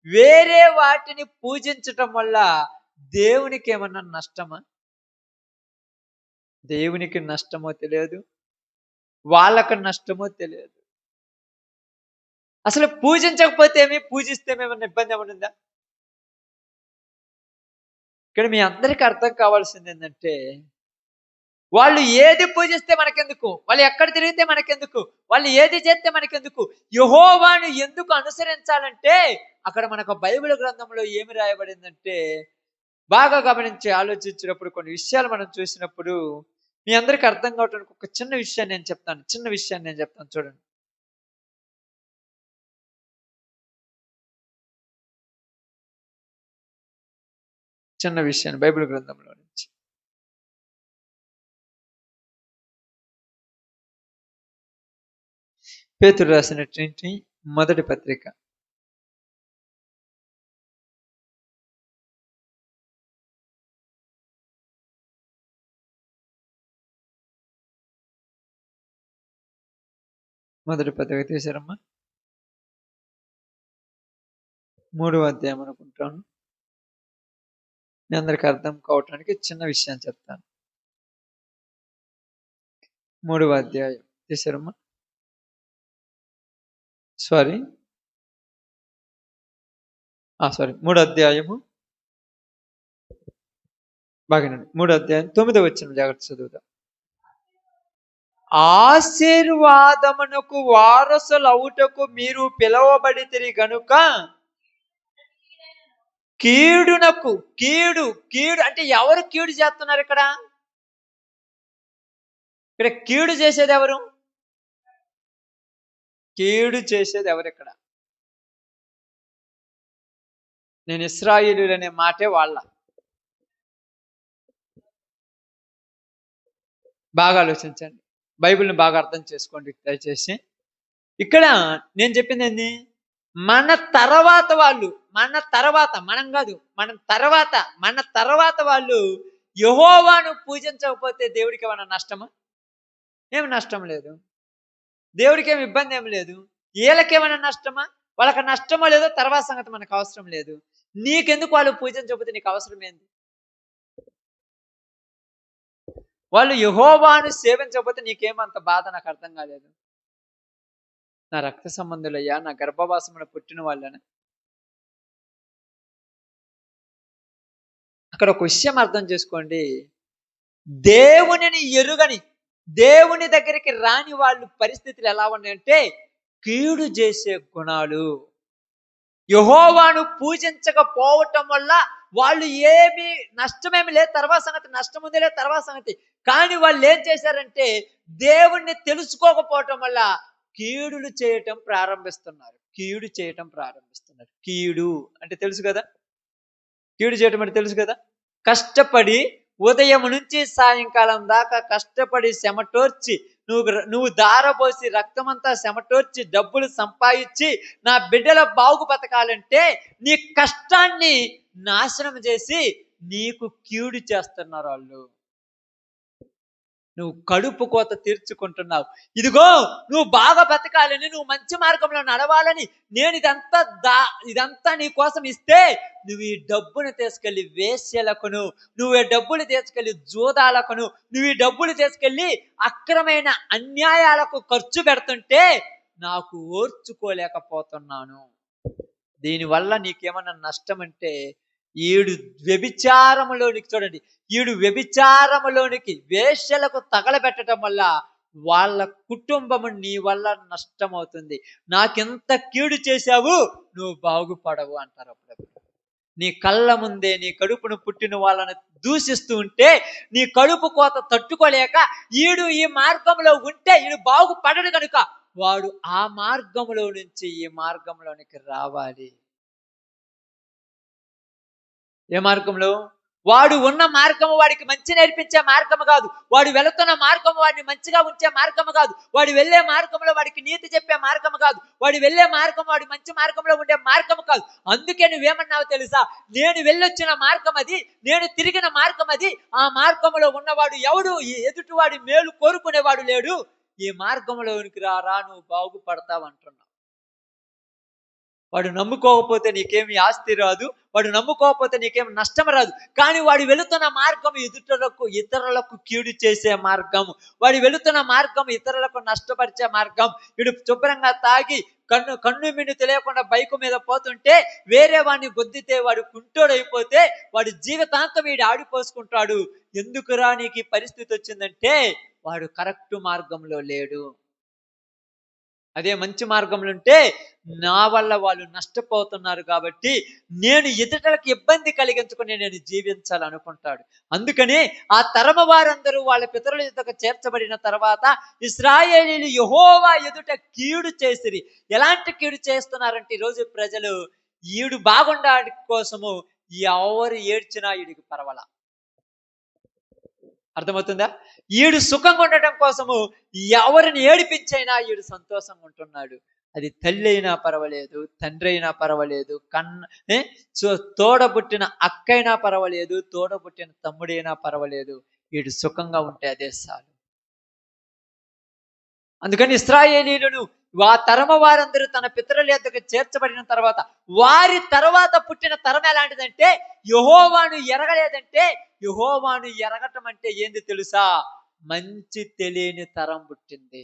వేరే వాటిని పూజించటం వల్ల దేవునికి ఏమన్నా నష్టమా? దేవునికి నష్టమో తెలియదు, వాళ్ళకు నష్టమో తెలియదు. అసలు పూజించకపోతే ఏమి, పూజిస్తే ఏమన్నా ఇబ్బంది ఏమైనా ఉందా? ఇక్కడ మీ అందరికీ అర్థం కావాల్సింది ఏంటంటే, వాళ్ళు ఏది పూజిస్తే మనకెందుకు, వాళ్ళు ఎక్కడ తిరిగితే మనకెందుకు, వాళ్ళు ఏది చేస్తే మనకెందుకు, యెహోవాను ఎందుకు అనుసరించాలంటే అక్కడ మనకు బైబిల్ గ్రంథంలో ఏమి రాయబడిందంటే, బాగా గమనించి ఆలోచించినప్పుడు కొన్ని విషయాలు మనం చూసినప్పుడు మీ అందరికీ అర్థం కావడానికి ఒక చిన్న విషయాన్ని నేను చెప్తాను, చూడండి. చిన్న విషయాన్ని బైబిల్ గ్రంథంలో నుంచి పేతురు రాసినటువంటి మొదటి పత్రిక తీశారమ్మా, 3వ అధ్యాయం అనుకుంటాను. మీ అందరికి అర్థం కావటానికి చిన్న విషయం చెప్తాను. 3వ అధ్యాయం తీశారమ్మా, సారీ 3వ అధ్యాయము బాగానండి, 3వ అధ్యాయం 9వ వచనం జాగ్రత్త చదువుదాం. ఆశీర్వాదమునకు వారసులవుటకు మీరు పిలువబడితిరి గనుక కీడునకు కీడు అంటే ఎవరు కీడు చేస్తున్నారు? ఇక్కడ కీడు చేసేది ఎవరు? కీడు చేసేది ఎవరు? ఇక్కడ నేను ఇశ్రాయేలీయులు అనే మాటే వాళ్ళ. బాగా ఆలోచించండి, బైబిల్ని బాగా అర్థం చేసుకోండి దయచేసి. ఇక్కడ నేను చెప్పింది ఏంది, మన తర్వాత వాళ్ళు, మన తర్వాత వాళ్ళు యెహోవాను పూజించకపోతే దేవుడికి ఏమైనా నష్టమా? ఏమి నష్టం లేదు, దేవుడికి ఏమి ఇబ్బంది ఏమి లేదు. వీళ్ళకేమైనా నష్టమా? వాళ్ళకి నష్టమో లేదో తర్వాత సంగతి మనకు అవసరం లేదు. నీకెందుకు వాళ్ళు పూజించకపోతే నీకు అవసరం ఏంది? వాళ్ళు యెహోవాను సేవించకపోతే నీకేమంత బాధ నాకు అర్థం కాలేదు. నా రక్త సంబంధులయ్యా, నా గర్భవాసమున పుట్టిన వాళ్ళని. అక్కడ ఒక విషయం అర్థం చేసుకోండి, దేవునిని ఎరుగని, దేవుని దగ్గరికి రాని వాళ్ళు పరిస్థితులు ఎలా ఉన్నాయంటే కీడు చేసే గుణాలు. యెహోవాను పూజించకపోవటం వల్ల వాళ్ళు ఏమి నష్టమేమి లేదు, తర్వాత సంగతి, నష్టం ఉంది లేదు తర్వాత సంగతి. కానీ వాళ్ళు ఏం చేశారంటే దేవుణ్ణి తెలుసుకోకపోవటం వల్ల కీడులు చేయటం ప్రారంభిస్తున్నారు. కీడు అంటే తెలుసు కదా, కీడు చేయటం అంటే తెలుసు కదా. కష్టపడి ఉదయం నుంచి సాయంకాలం దాకా కష్టపడి చెమటోర్చి నువ్వు దారబోసి రక్తమంతా చెమటోర్చి డబ్బులు సంపాదించి నా బిడ్డల బాగు బతకాలంటే నీ కష్టాన్ని నాశనం చేసి నీకు కీడు చేస్తున్నారు వాళ్ళు. నువ్వు కడుపు కోత తీర్చుకుంటున్నావు. ఇదిగో నువ్వు బాగా బతకాలని, నువ్వు మంచి మార్గంలో నడవాలని నేను ఇదంతా నీ కోసం ఇస్తే నువ్వు ఈ డబ్బును తీసుకెళ్లి వేశ్యలకును, నువ్వు ఈ డబ్బులు తీసుకెళ్లి జూదాలకును, నువ్వు ఈ డబ్బులు తీసుకెళ్లి అక్రమైన అన్యాయాలకు ఖర్చు పెడుతుంటే నాకు ఓర్చుకోలేకపోతున్నాను. దీనివల్ల నీకేమన్నా నష్టం అంటే ఈడు వ్యభిచారములోనికి, చూడండి, ఈడు వ్యభిచారములోనికి వేశ్యలకు తగలబెట్టడం వల్ల వాళ్ళ కుటుంబము నీ వల్ల నష్టమవుతుంది. నాకెంత కీడు చేశావు, నువ్వు బాగుపడవు అంటారు అప్పుడప్పుడు. నీ కళ్ళ ముందే నీ కడుపును పుట్టిన వాళ్ళని దూషిస్తూ ఉంటే నీ కడుపు కోత తట్టుకోలేక ఈడు ఈ మార్గంలో ఉంటే ఈడు బాగుపడడు కనుక వాడు ఆ మార్గంలో నుంచి ఈ మార్గంలోనికి రావాలి. ఏ మార్గంలో? వాడు ఉన్న మార్గము వాడికి మంచి నేర్పించే మార్గము కాదు. వాడు వెళుతున్న మార్గము వాడిని మంచిగా ఉంచే మార్గము కాదు. వాడు వెళ్ళే మార్గంలో వాడికి నీతి చెప్పే మార్గము కాదు. వాడు వెళ్ళే మార్గం వాడి మంచి మార్గంలో ఉండే మార్గము కాదు. అందుకే నువ్వేమన్నావు తెలుసా? నేను వెళ్ళొచ్చిన మార్గం అది, నేను తిరిగిన మార్గం అది. ఆ మార్గంలో ఉన్నవాడు ఎవడు ఎదుటివాడి మేలు కోరుకునేవాడు లేడు. ఈ మార్గంలోనికి రా, నువ్వు బాగుపడతావు అంటున్నావు. వాడు నమ్ముకోకపోతే నీకేమి ఆస్తి రాదు, వాడు నమ్ముకోకపోతే నీకేమి నష్టం రాదు. కానీ వాడు వెళుతున్న మార్గం ఇతరులకు కీడు చేసే మార్గం. వాడు వెళుతున్న మార్గం ఇతరులకు నష్టపరిచే మార్గం. వీడు శుభ్రంగా తాగి కన్ను మిన్ను తెలియకుండా బైకు మీద పోతుంటే వేరే వాడిని గుద్దితే వాడు కుంటోడైపోతే వాడు జీవితాంతం వీడు ఆడిపోసుకుంటాడు. ఎందుకురా నీకు ఈ పరిస్థితి వచ్చిందంటే వాడు కరెక్ట్ మార్గంలో లేడు. అదే మంచి మార్గంలో ఉంటే నా వల్ల వాళ్ళు నష్టపోతున్నారు కాబట్టి నేను ఎదుటలకు ఇబ్బంది కలిగించుకుని నేను జీవించాలనుకుంటాడు. అందుకని ఆ తరమ వారందరూ వాళ్ళ పితరుల ఎదుట చేర్చబడిన తర్వాత ఇశ్రాయేలీయులు యెహోవా ఎదుట కీడు చేసిరి. ఎలాంటి కీడు చేస్తున్నారంటే ఈరోజు ప్రజలు ఈడు బాగుండడానికి కోసము ఎవరు ఏడ్చినా ఈడికి పర్వాలా. అర్థమవుతుందా? ఈడు సుఖంగా ఉండటం కోసము ఎవరిని ఏడిపించైనా ఈడు సంతోషంగా ఉంటున్నాడు. అది తల్లి అయినా పర్వాలేదు, తండ్రి అయినా పర్వాలేదు, తోడబుట్టిన అక్కైనా పర్వాలేదు, తోడబుట్టిన తమ్ముడైనా పర్వాలేదు, వీడు సుఖంగా ఉంటే అదే చాలు. అందుకని ఇశ్రాయేలీయులను ఆ తరమ వారందరూ తన పితరుల యొద్దకు చేర్చబడిన తర్వాత వారి తర్వాత పుట్టిన తరం ఎలాంటిదంటే యెహోవాను ఎరగలేదంటే యెహోవాను ఎరగటం అంటే ఏంది తెలుసా? మంచి తెలియని తరం పుట్టింది.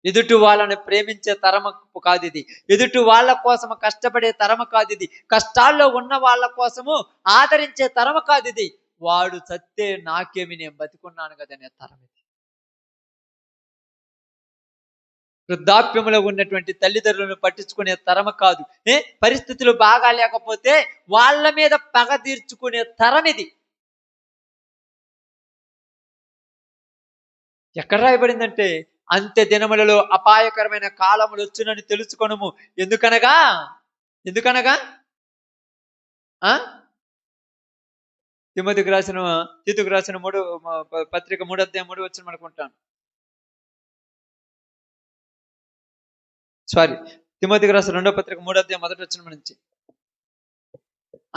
ఎదుటి వాళ్ళని ప్రేమించే తరము కాదు ఇది. ఎదుటి వాళ్ళ కోసము కష్టపడే తరము కాదు ఇది. కష్టాల్లో ఉన్న వాళ్ళ కోసము ఆదరించే తరము కాదు ఇది. వాడు చస్తే నాకేమి, నేను బతికున్నాను కదనే తరం ఇది. వృద్ధాప్యంలో ఉన్నటువంటి తల్లిదండ్రులను పట్టించుకునే తరం కాదు. పరిస్థితులు బాగా లేకపోతే వాళ్ళ మీద పగ తీర్చుకునే తరం ఇది. ఎక్కడ రాయబడిందంటే అంత్య దినములలో అపాయకరమైన కాలములు వచ్చునని తెలుసుకొనుము. ఎందుకనగా తిమోతికి రాసిన పత్రిక 3:3 వచ్చి అనుకుంటాను. తిమోతికి రాసిన 2వ పత్రిక 3:1 నుంచి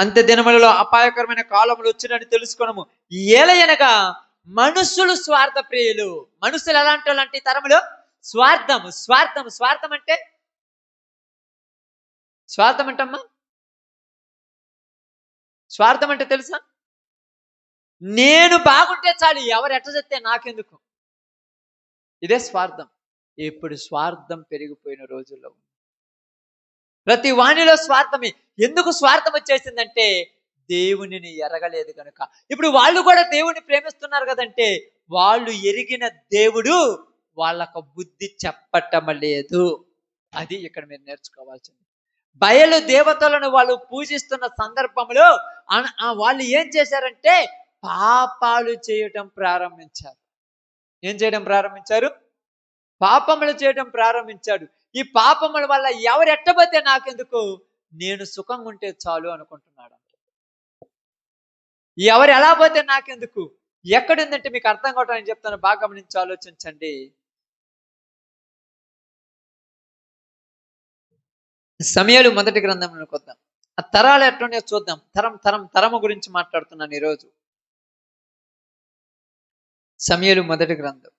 అంత్య దినములలో అపాయకరమైన కాలములు వచ్చినని తెలుసుకొనము. ఏలయనగా మనుషులు స్వార్థ ప్రియులు. మనుషులు ఎలాంటి వాళ్ళంటే ఈ తరములో స్వార్థం అంటే స్వార్థం అంటమ్మా, స్వార్థం అంటే తెలుసా? నేను బాగుంటే చాలు, ఎవరు ఎట్ట చెప్తే నాకెందుకు. ఇదే స్వార్థం. ఇప్పుడు స్వార్థం పెరిగిపోయిన రోజుల్లో ప్రతి వాణిలో స్వార్థమే. ఎందుకు స్వార్థం వచ్చేసిందంటే దేవునిని ఎరగలేదు కనుక. ఇప్పుడు వాళ్ళు కూడా దేవుని ప్రేమిస్తున్నారు కదంటే వాళ్ళు ఎరిగిన దేవుడు వాళ్ళకు బుద్ధి చెప్పటం లేదు. అది ఇక్కడ మీరు నేర్చుకోవాల్సింది. బయలు దేవతలను వాళ్ళు పూజిస్తున్న సందర్భంలో వాళ్ళు ఏం చేశారంటే పాపాలు చేయటం ప్రారంభించారు. ఏం చేయడం ప్రారంభించారు? పాపములు చేయడం ప్రారంభించాడు. ఈ పాపముల వల్ల ఎవరు ఎట్టబోతే నాకెందుకు, నేను సుఖంగా ఉంటే చాలు అనుకుంటున్నాడు. ఎవరు ఎలా పోతే నాకెందుకు. ఎక్కడుందంటే మీకు అర్థం కావటానికి చెప్తాను, బాగా గమనించి ఆలోచించండి. సమయాలు మొదటి గ్రంథంలోకి వద్దాం. ఆ తరాలు ఎట్లున్నాయో చూద్దాం. తరము గురించి మాట్లాడుతున్నాను ఈరోజు. సమయాలు మొదటి గ్రంథం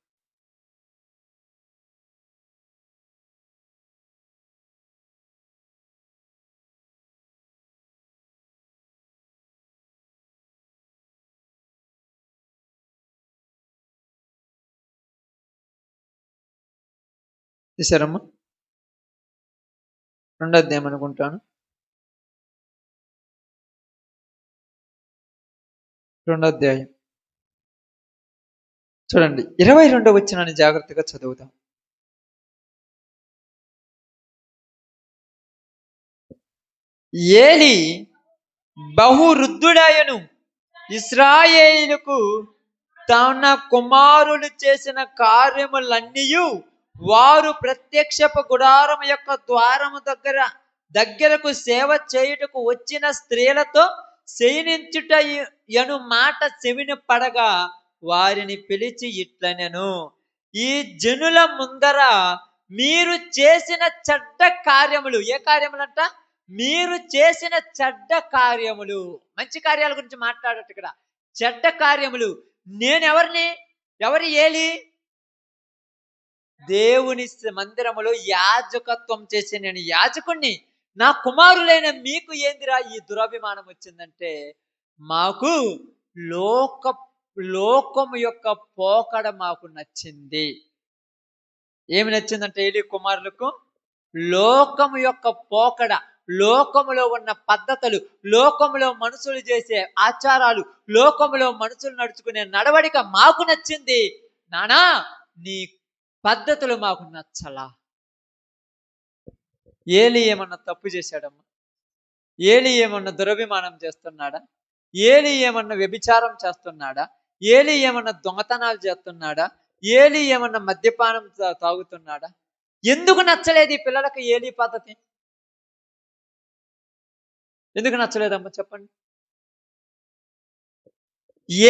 తీసారమ్మా? 2వ అధ్యాయం అనుకుంటాను. 2వ అధ్యాయం చూడండి 22వ వచనాన్ని జాగ్రత్తగా చదువుదాం. ఏలి బహువృద్ధుడాయను, ఇశ్రాయేలుకు తన కుమారులు చేసిన కార్యములన్నీయు వారు ప్రత్యక్షపు గుడారం యొక్క ద్వారము దగ్గరకు సేవ చేయుటకు వచ్చిన స్త్రీలతో శయనించుటయను మాట చెవిన పడగా వారిని పిలిచి ఇట్లనెను, ఈ జనుల ముందర మీరు చేసిన చెడ్డ కార్యములు, ఏ కార్యములంట? మీరు చేసిన చెడ్డ కార్యములు. మంచి కార్యాల గురించి మాట్లాడట ఇక్కడ. చెడ్డ కార్యములు. ఎవరి ఏలి? దేవుని మందిరములో యాజకత్వం చేసి నేను యాజకుణ్ణి, నా కుమారులైన మీకు ఏందిరా ఈ దురభిమానం వచ్చిందంటే, మాకు లోకము యొక్క పోకడ మాకు నచ్చింది. ఏమి నచ్చిందంటే ఏలి కుమారులకు లోకము యొక్క పోకడ, లోకములో ఉన్న పద్ధతులు, లోకములో మనుషులు చేసే ఆచారాలు, లోకములో మనుషులు నడుచుకునే నడవడిక మాకు నచ్చింది నానా, నీ పద్ధతులు మాకు నచ్చలా. ఏలి ఏమన్నా తప్పు చేశాడమ్మా? ఏలి ఏమన్నా దురభిమానం చేస్తున్నాడా? ఏలి ఏమన్నా వ్యభిచారం చేస్తున్నాడా? ఏలి ఏమన్నా దొంగతనాలు చేస్తున్నాడా? ఏలి ఏమన్నా మద్యపానం తాగుతున్నాడా? ఎందుకు నచ్చలేదు ఈ పిల్లలకు ఏలి పద్ధతి? ఎందుకు నచ్చలేదమ్మా చెప్పండి?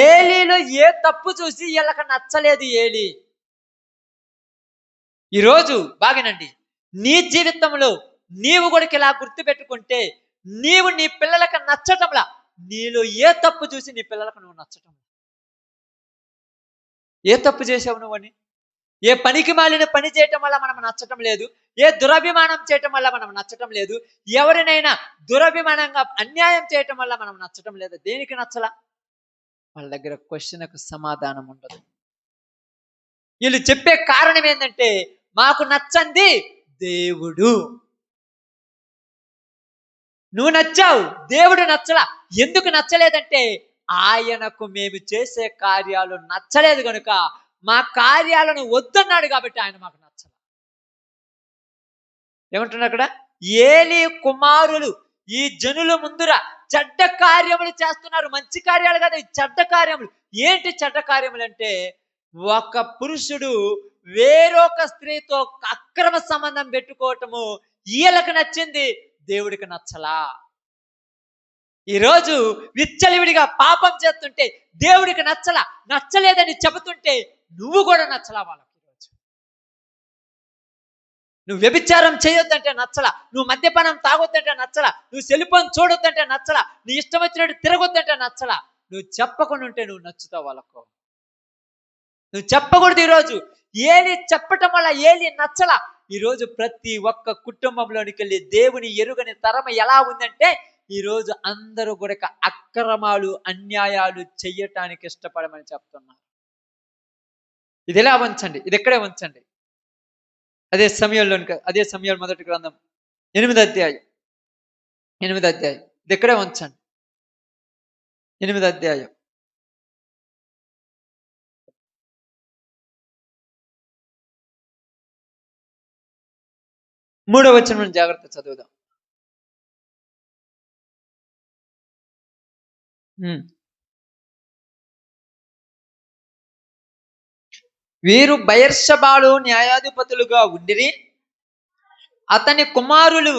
ఏలిలో ఏ తప్పు చూసి వీళ్ళకి నచ్చలేదు ఏలి. ఈరోజు బాగానండి, నీ జీవితంలో నీవు కూడా ఇలా గుర్తుపెట్టుకుంటే, నీవు నీ పిల్లలకు నచ్చటంలా, నీలో ఏ తప్పు చూసి నీ పిల్లలకు నువ్వు నచ్చటం? ఏ తప్పు చేసావు నువ్వని? ఏ పనికి మాలిన పని చేయటం వల్ల మనం నచ్చటం లేదు, ఏ దురభిమానం చేయటం వల్ల మనం నచ్చటం లేదు, ఎవరినైనా దురభిమానంగా అన్యాయం చేయటం వల్ల మనం నచ్చటం లేదు. దేనికి నచ్చలా? వాళ్ళ దగ్గర క్వశ్చన్కు సమాధానం ఉండదు. వీళ్ళు చెప్పే కారణం ఏంటంటే, మాకు నచ్చంది దేవుడు. నువ్వు నచ్చావు, దేవుడు నచ్చలా. ఎందుకు నచ్చలేదంటే, ఆయనకు మేము చేసే కార్యాలు నచ్చలేదు కనుక మా కార్యాలను వద్దన్నాడు కాబట్టి ఆయన మాకు నచ్చల. ఏమంటున్నా అక్కడ? ఏలి కుమారులు ఈ జనుల ముందుర చెడ్డ కార్యములు చేస్తున్నారు. మంచి కార్యాలు కదా, చెడ్డ కార్యములు. ఏంటి చెడ్డ కార్యములు అంటే, ఒక పురుషుడు వేరొక స్త్రీతో అక్రమ సంబంధం పెట్టుకోవటము వీళ్ళకి నచ్చింది, దేవుడికి నచ్చలా. ఈరోజు విచ్చలవిడిగా పాపం చేస్తుంటే దేవుడికి నచ్చలేదని చెబుతుంటే నువ్వు కూడా నచ్చలా వాళ్ళకి. ఈరోజు నువ్వు వ్యభిచారం చేయొద్దంటే నచ్చలా, నువ్వు మద్యపానం తాగొద్దంటే నచ్చలా, నువ్వు సెల్ఫోన్ చూడొద్దంటే నచ్చలా, నీ ఇష్టం వచ్చినట్టు తిరగొద్దంటే నచ్చలా. నువ్వు చెప్పకుండా ఉంటే నువ్వు నచ్చుతావు వాళ్ళకు. నువ్వు చెప్పకూడదు. ఈరోజు ఏలి చెప్పటం వల్ల ఏలి నచ్చలా. ఈరోజు ప్రతి ఒక్క కుటుంబంలోనికి వెళ్ళి దేవుని ఎరుగని తరం ఎలా ఉందంటే, ఈరోజు అందరూ కూడా అక్రమాలు అన్యాయాలు చెయ్యటానికి ఇష్టపడమని చెప్తున్నారు. ఇది ఎలా ఉంచండి, ఇది ఎక్కడే ఉంచండి. అదే సమయంలో మొదటి గ్రంథం 8వ అధ్యాయం ఇది ఎక్కడే ఉంచండి. 8వ అధ్యాయం 3వ వచనం జాగ్రత్త చదువుదాం. వీరు బయర్షబాలు న్యాయాధిపతులుగా ఉండిరి. అతని కుమారులు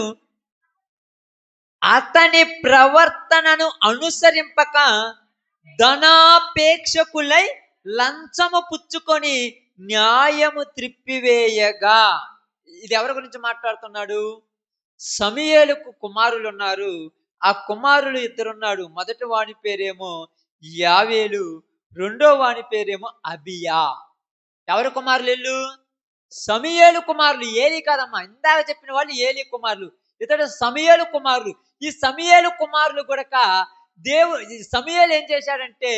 అతని ప్రవర్తనను అనుసరింపక ధనాపేక్షకులై లంచము పుచ్చుకొని న్యాయము త్రిప్పివేయగా. ఇది ఎవరి గురించి మాట్లాడుతున్నాడు? సమూయేలుకు కుమారులు ఉన్నారు. ఆ కుమారులు ఇద్దరున్నాడు. మొదటి వాని పేరేమో యావేలు, రెండో వాని పేరేమో అబియా. ఎవరి కుమారులు వీళ్ళు? సమూయేలు కుమారులు. ఏలి కాదమ్మా, ఇందాక చెప్పిన వాళ్ళు ఏలి కుమారులు, ఇతడు సమూయేలు కుమారులు. ఈ సమూయేలు కుమారులు కూడా సమూయేలు ఏం చేశాడంటే,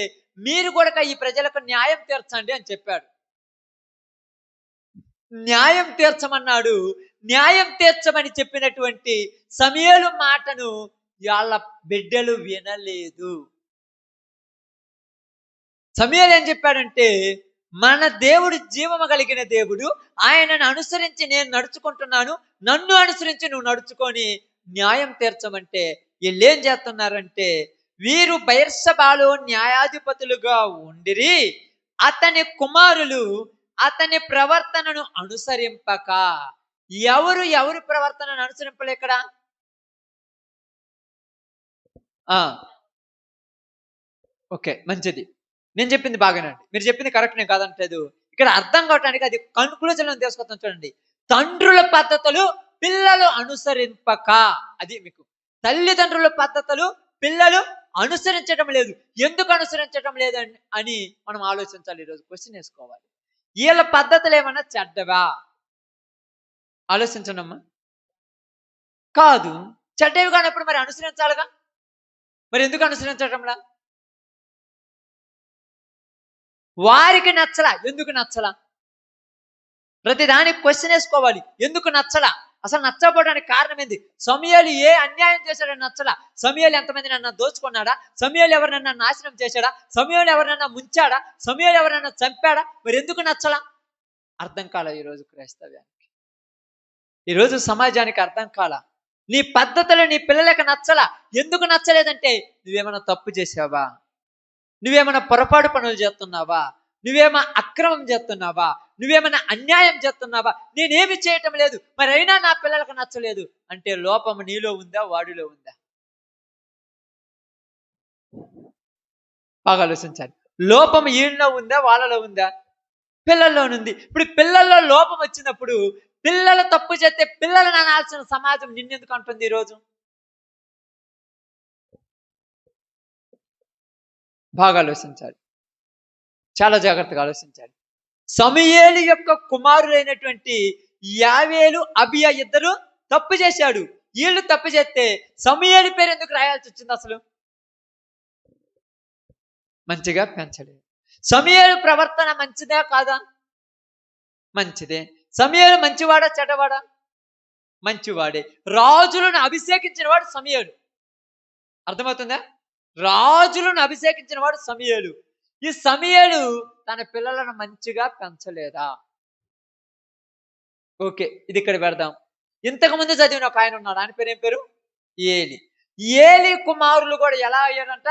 మీరు కూడా ఈ ప్రజలకు న్యాయం తీర్చండి అని చెప్పాడు. న్యాయం తీర్చమన్నాడు. న్యాయం తీర్చమని చెప్పినటువంటి సమూయేలు మాటను వాళ్ళ బిడ్డలు వినలేదు. సమూయేలు ఏం చెప్పాడంటే, మన దేవుడు జీవము కలిగిన దేవుడు. ఆయనను అనుసరించి నేను నడుచుకుంటున్నాను, నన్ను అనుసరించి నువ్వు నడుచుకొని న్యాయం తీర్చమంటే వీళ్ళేం చేస్తున్నారంటే, వీరు బెయేర్షెబాలో న్యాయాధిపతులుగా ఉండిరి, అతని కుమారులు అతని ప్రవర్తనను అనుసరింపక. ఎవరు ప్రవర్తనను అనుసరింపలే ఇక్కడ? ఓకే, మంచిది. నేను చెప్పింది బాగానండి, మీరు చెప్పింది కరెక్ట్, నేను కాదంటలేదు. ఇక్కడ అర్థం కావటానికి అది కన్క్లూజన్ తీసుకొస్తాను చూడండి. తండ్రుల పద్ధతులు పిల్లలు అనుసరింపక. అది మీకు తల్లిదండ్రుల పద్ధతులు పిల్లలు అనుసరించడం లేదు. ఎందుకు అనుసరించడం లేదు అని మనం ఆలోచించాలి. ఈరోజు క్వశ్చన్ వేసుకోవాలి. వీళ్ళ పద్ధతులు ఏమన్నా చెడ్డవా? ఆలోచించనమ్మా. కాదు, చెడ్డవి కానప్పుడు మరి అనుసరించాలిగా. మరి ఎందుకు అనుసరించడంలా? వారికి నచ్చలా. ఎందుకు నచ్చలా? ప్రతిదానికి క్వశ్చన్ వేసుకోవాలి. ఎందుకు నచ్చలా? అసలు నచ్చకపోవడానికి కారణం ఏంది? సమూయేలు ఏ అన్యాయం చేశాడని నచ్చలా? సమూయేలు ఎంతమంది నన్ను దోచుకున్నాడా? సమూయేలు ఎవరినన్నా నాశనం చేశాడా? సమూయేలు ఎవరినన్నా ముంచాడా? సమూయేలు ఎవరినన్నా చంపాడా? మరి ఎందుకు నచ్చలా? అర్థం కాల ఈరోజు క్రైస్తవ్యానికి, ఈరోజు సమాజానికి అర్థం కాల. నీ పద్ధతులు నీ పిల్లలకు నచ్చలా. ఎందుకు నచ్చలేదంటే, నువ్వేమైనా తప్పు చేసావా? నువ్వేమైనా పొరపాటు పనులు చేస్తున్నావా? నువ్వేమైనా అక్రమం చేస్తున్నావా? నువ్వేమైనా అన్యాయం చేస్తున్నావా? నేనేమి చేయటం లేదు, మరి అయినా నా పిల్లలకు నచ్చలేదు అంటే లోపం నీలో ఉందా, వాడిలో ఉందా? బాగా ఆలోచించాలి. లోపం వీళ్ళలో ఉందా, వాళ్ళలో ఉందా? పిల్లల్లోనుంది. ఇప్పుడు పిల్లల్లో లోపం వచ్చినప్పుడు పిల్లలు తప్పు చేస్తే పిల్లలను అనాల్సిన సమాజం నిన్నెందుకు అంటుంది ఈరోజు? బాగా ఆలోచించాలి, చాలా జాగ్రత్తగా ఆలోచించాలి. సమూయేలు యొక్క కుమారులైనటువంటి యావేలు, అబియా ఇద్దరు తప్పు చేశాడు. వీళ్ళు తప్పు చేస్తే సమూయేలు పేరు ఎందుకు రాయాల్సి వచ్చింది? అసలు మంచిగా పెంచలేదు. సమూయేలు ప్రవర్తన మంచిదే కాదా? మంచిదే. సమూయేలు మంచివాడా చెడ్డవాడా? మంచివాడే. రాజులను అభిషేకించిన వాడు సమూయేలు. అర్థమవుతుందా? రాజులను అభిషేకించిన వాడు సమూయేలు. ఈ సమూయేలు తన పిల్లలను మంచిగా పెంచలేదా? ఓకే, ఇది ఇక్కడ పెడదాం. ఇంతకు ముందు చదివిన ఒక ఆయన ఉన్నాడు, ఆయన పేరు ఏం పేరు? ఏలి. ఏలి కుమారులు కూడా ఎలా అయ్యారంట?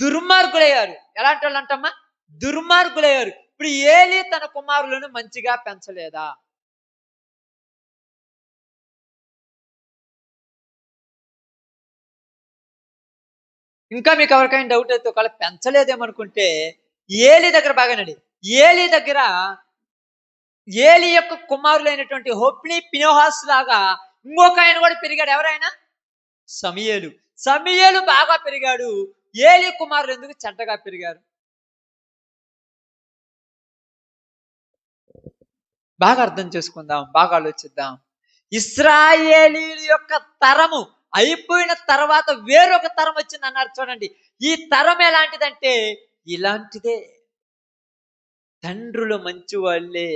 దుర్మార్గులయ్యారు. ఎలాంటి వాళ్ళు అంటమ్మా? దుర్మార్గులయ్యారు. ఇప్పుడు ఏలి తన కుమారులను మంచిగా పెంచలేదా? ఇంకా మీకు ఎవరికైనా డౌట్ అయితే, ఒకవేళ పెంచలేదేమనుకుంటే ఏలి దగ్గర బాగానండి. ఏలి దగ్గర ఏలి యొక్క కుమారులైనటువంటి హొప్ని, పినోహాస్ లాగా ఇంకొక ఆయన కూడా పెరిగాడు. ఎవరైనా? సమూయేలు. సమూయేలు బాగా పెరిగాడు. ఏలి కుమారులు ఎందుకు చెడ్డగా పెరిగారు? బాగా అర్థం చేసుకుందాం, బాగా ఆలోచిద్దాం. ఇశ్రాయేలీల యొక్క తరము అయిపోయిన తర్వాత వేరొక తరం వచ్చింది అన్నారు చూడండి. ఈ తరం ఎలాంటిదంటే ఇలాంటిదే. తండ్రులు మంచి వాళ్ళే,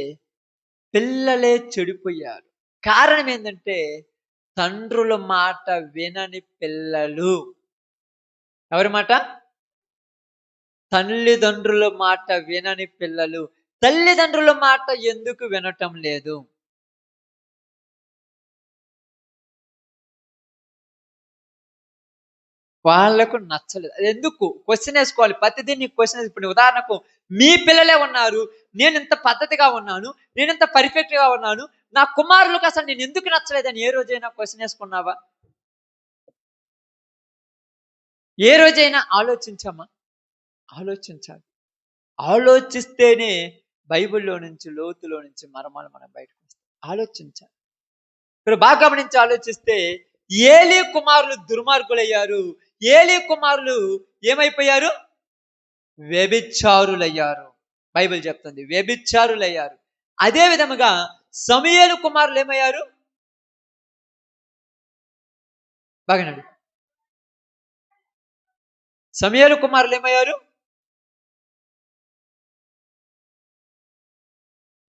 పిల్లలే చెడిపోయారు. కారణం ఏంటంటే తండ్రుల మాట వినని పిల్లలు. ఎవరి మాట? తల్లిదండ్రుల మాట వినని పిల్లలు. తల్లిదండ్రుల మాట ఎందుకు వినటం లేదు? వాళ్ళకు నచ్చలేదు. అది ఎందుకు? క్వశ్చన్ వేసుకోవాలి. ప్రతిదీ నీకు క్వశ్చన్. ఇప్పుడు ఉదాహరణకు మీ పిల్లలే ఉన్నారు, నేను ఇంత పద్ధతిగా ఉన్నాను, నేను ఇంత పర్ఫెక్ట్గా ఉన్నాను, నా కుమారులకు అసలు నేను ఎందుకు నచ్చలేదని ఏ రోజైనా క్వశ్చన్ వేసుకున్నావా? ఏ రోజైనా ఆలోచించామా? ఆలోచించాలి. ఆలోచిస్తేనే బైబిల్లో నుంచి, లోతులో నుంచి మర్మాలు మనం బయటకు వస్తాయి. ఆలోచించాలి. ఇక్కడ బాగా గమనించి ఆలోచిస్తే ఏలీ కుమారులు దుర్మార్గులయ్యారు. ఏలీ కుమారులు ఏమైపోయారు? వ్యభిచారులయ్యారు. బైబిల్ చెప్తుంది వ్యభిచారులయ్యారు. అదే విధముగా సమూయేలు కుమారులు ఏమయ్యారు? బాగానండి. సమూయేలు కుమారులు ఏమయ్యారు?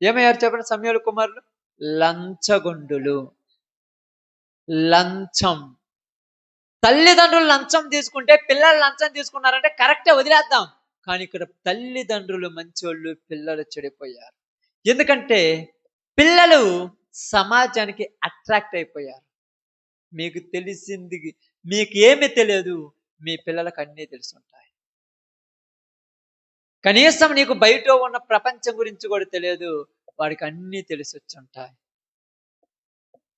ఏమయ్యారు చెప్పండి? సమూయేలు కుమారులు లంచగొండులు. లంచం. తల్లిదండ్రులు లంచం తీసుకుంటే పిల్లలు లంచం తీసుకున్నారంటే కరెక్టే, వదిలేద్దాం. కానీ ఇక్కడ తల్లిదండ్రులు మంచోళ్ళు, పిల్లలు చెడిపోయారు. ఎందుకంటే పిల్లలు సమాజానికి అట్రాక్ట్ అయిపోయారు. మీకు తెలిసింది మీకు ఏమీ తెలియదు, మీ పిల్లలకు అన్నీ తెలుసుంటాయి. కనీసం నీకు బయట ఉన్న ప్రపంచం గురించి కూడా తెలియదు, వాడికి అన్నీ తెలిసొచ్చుంటాయి.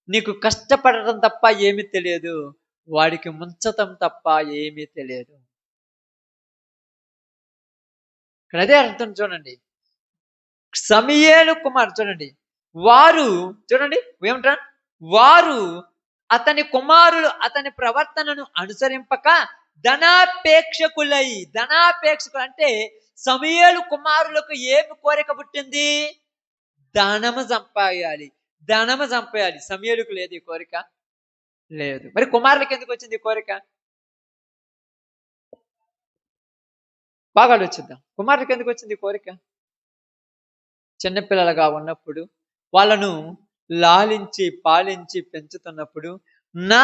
నీకు కష్టపడటం తప్ప ఏమీ తెలియదు, వాడికి ముంచటం తప్ప ఏమీ తెలియదు. ఇక్కడ అదే అర్థం చూడండి. సమూయేలు కుమారు చూడండి, వారు చూడండి ఏమంటారు, వారు అతని కుమారులు అతని ప్రవర్తనను అనుసరింపక ధనాపేక్షకులై. ధనాపేక్షకులు అంటే సమూయేలు కుమారులకు ఏమి కోరిక పుట్టింది? ధనము సంపాయాలి, ధనము సంపాయాలి. సమూయేలుకు లేదు ఈ కోరిక, లేదు. మరి కుమారులకు ఎందుకు వచ్చింది ఈ కోరిక? బాగా ఆలోచిద్దాం. కుమారులకు ఎందుకు వచ్చింది ఈ కోరిక? చిన్నపిల్లలుగా ఉన్నప్పుడు వాళ్ళను లాలించి పాలించి పెంచుతున్నప్పుడు నా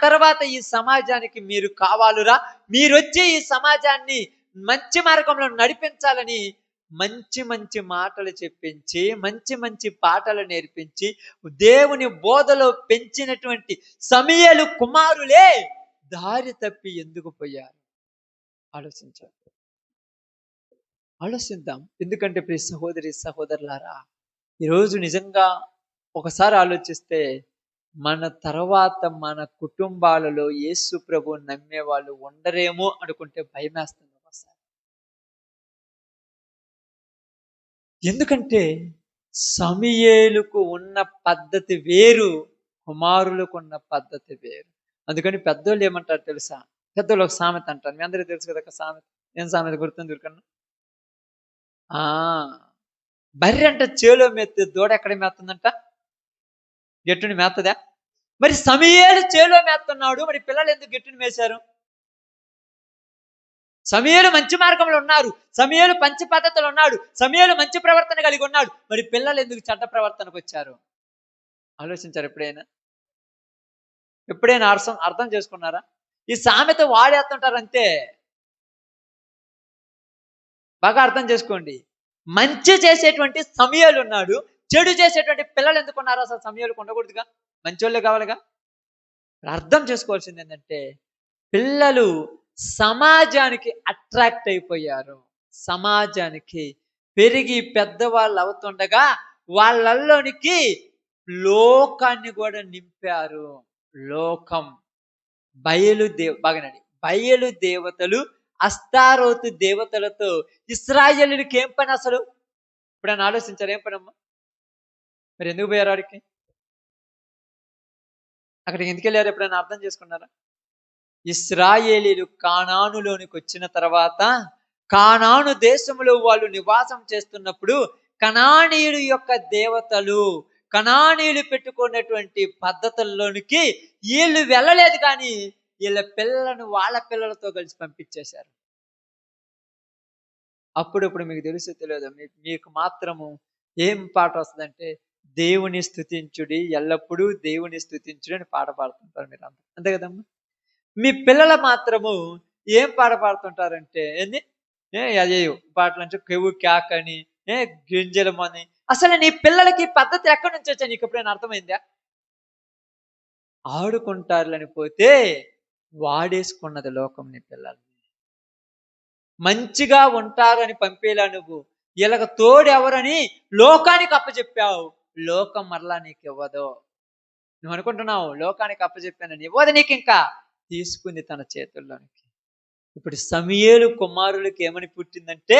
తర్వాత ఈ సమాజానికి మీరు కావాలురా, మీరు వచ్చి ఈ సమాజాన్ని మంచి మార్గంలో నడిపించాలని మంచి మంచి మాటలు చెప్పించి, మంచి మంచి పాటలు నేర్పించి, దేవుని బోధలో పెంచినటువంటి సమూయేలు కుమారులే దారి తప్పి ఎందుకు పోయారు? ఆలోచిద్దాం. ఎందుకంటే ప్రియ సహోదరి సహోదరులారా, ఈరోజు నిజంగా ఒకసారి ఆలోచిస్తే మన తర్వాత మన కుటుంబాలలో యేసు ప్రభు నమ్మే వాళ్ళు ఉండరేమో అనుకుంటే భయమేస్తుంది ఒకసారి. ఎందుకంటే సమూయేలుకు ఉన్న పద్ధతి వేరు, కుమారులకు ఉన్న పద్ధతి వేరు. అందుకని పెద్దోళ్ళు ఏమంటారు తెలుసా? పెద్దోళ్ళు ఒక సామెత అంటారు, మీ అందరికీ తెలుసు కదా సామెత. ఏం సామెత గుర్తుంది దొరకన్నా? బర్రె అంట చేలో మెత్తే, దూడ ఎక్కడ మేస్తుందంట? గట్టుని మేత్తదా? మరి సమూయేలు చేలో మేస్తున్నాడు, మరి పిల్లలు ఎందుకు గట్టుని మేశారు? సమూయేలు మంచి మార్గంలో ఉన్నారు, సమూయేలు మంచి పద్ధతులు ఉన్నాడు, సమూయేలు మంచి ప్రవర్తన కలిగి ఉన్నాడు, మరి పిల్లలు ఎందుకు చెడ్డ ప్రవర్తనకు వచ్చారు? ఆలోచించారు ఎప్పుడైనా అర్థం చేసుకున్నారా? ఈ సామెత వాడేస్తుంటారు అంతే. బాగా అర్థం చేసుకోండి. మంచి చేసేటువంటి సమూయేలు ఉన్నాడు, చెడు చేసేటువంటి పిల్లలు ఎందుకున్నారు? అసలు సమూయేలుకు ఉండకూడదుగా, మంచోళ్ళే కావాలిగా. అర్థం చేసుకోవాల్సింది ఏంటంటే పిల్లలు సమాజానికి అట్రాక్ట్ అయిపోయారు. సమాజానికి పెరిగి పెద్దవాళ్ళు అవుతుండగా వాళ్ళల్లోనికి లోకాన్ని కూడా నింపారు. లోకం, బయలు దేవతలు, అస్తారోతు దేవతలతో ఇశ్రాయేలుకి ఏం పని అసలు? ఇప్పుడు ఆలోచించారు, ఏం పనమ్మా? మరి ఎందుకు పోయారు వాడికి? అక్కడికి ఎందుకు వెళ్ళారు? ఎప్పుడైనా అర్థం చేసుకున్నారా? ఇశ్రాయేలీలు కానానులోనికి వచ్చిన తర్వాత, కానాను దేశంలో వాళ్ళు నివాసం చేస్తున్నప్పుడు కనానీయుల యొక్క దేవతలు, కనానీయులు పెట్టుకున్నటువంటి పద్ధతుల్లోనికి వీళ్ళు వెళ్ళలేదు, కానీ వీళ్ళ పిల్లలను వాళ్ళ పిల్లలతో కలిసి పంపించేశారు. అప్పుడప్పుడు మీకు తెలియదు, మీకు మాత్రము ఏం పాట వస్తుందంటే దేవుని స్తుతించుడి, ఎల్లప్పుడూ దేవుని స్తుతించుడి అని పాట పాడుతుంటారు మీరు అందరూ, అంతే కదమ్మా? మీ పిల్లలు మాత్రము ఏం పాట పాడుతుంటారంటే ఏంది, అదే పాటలు అంటే కెవ్వు క్యాక్ అని, గింజలమని. అసలు నీ పిల్లలకి పద్ధతి ఎక్కడి నుంచి వచ్చా నీకు ఎప్పుడైనా అర్థమైందా? ఆడుకుంటారులని పోతే వాడేసుకున్నది లోకం నీ పిల్లల్ని. మంచిగా ఉంటారని పంపేలా నువ్వు వీళ్ళకి తోడు ఎవరని లోకానికి అప్పచెప్పావు, లోకం మరలా నీకు ఇవ్వదు. నువ్వు అనుకుంటున్నావు లోకానికి అప్పచెప్పానని, ఇవ్వదు నీకు, ఇంకా తీసుకుంది తన చేతుల్లోనికి. ఇప్పుడు సమూయేలు కుమారులకి ఏమని పుట్టిందంటే,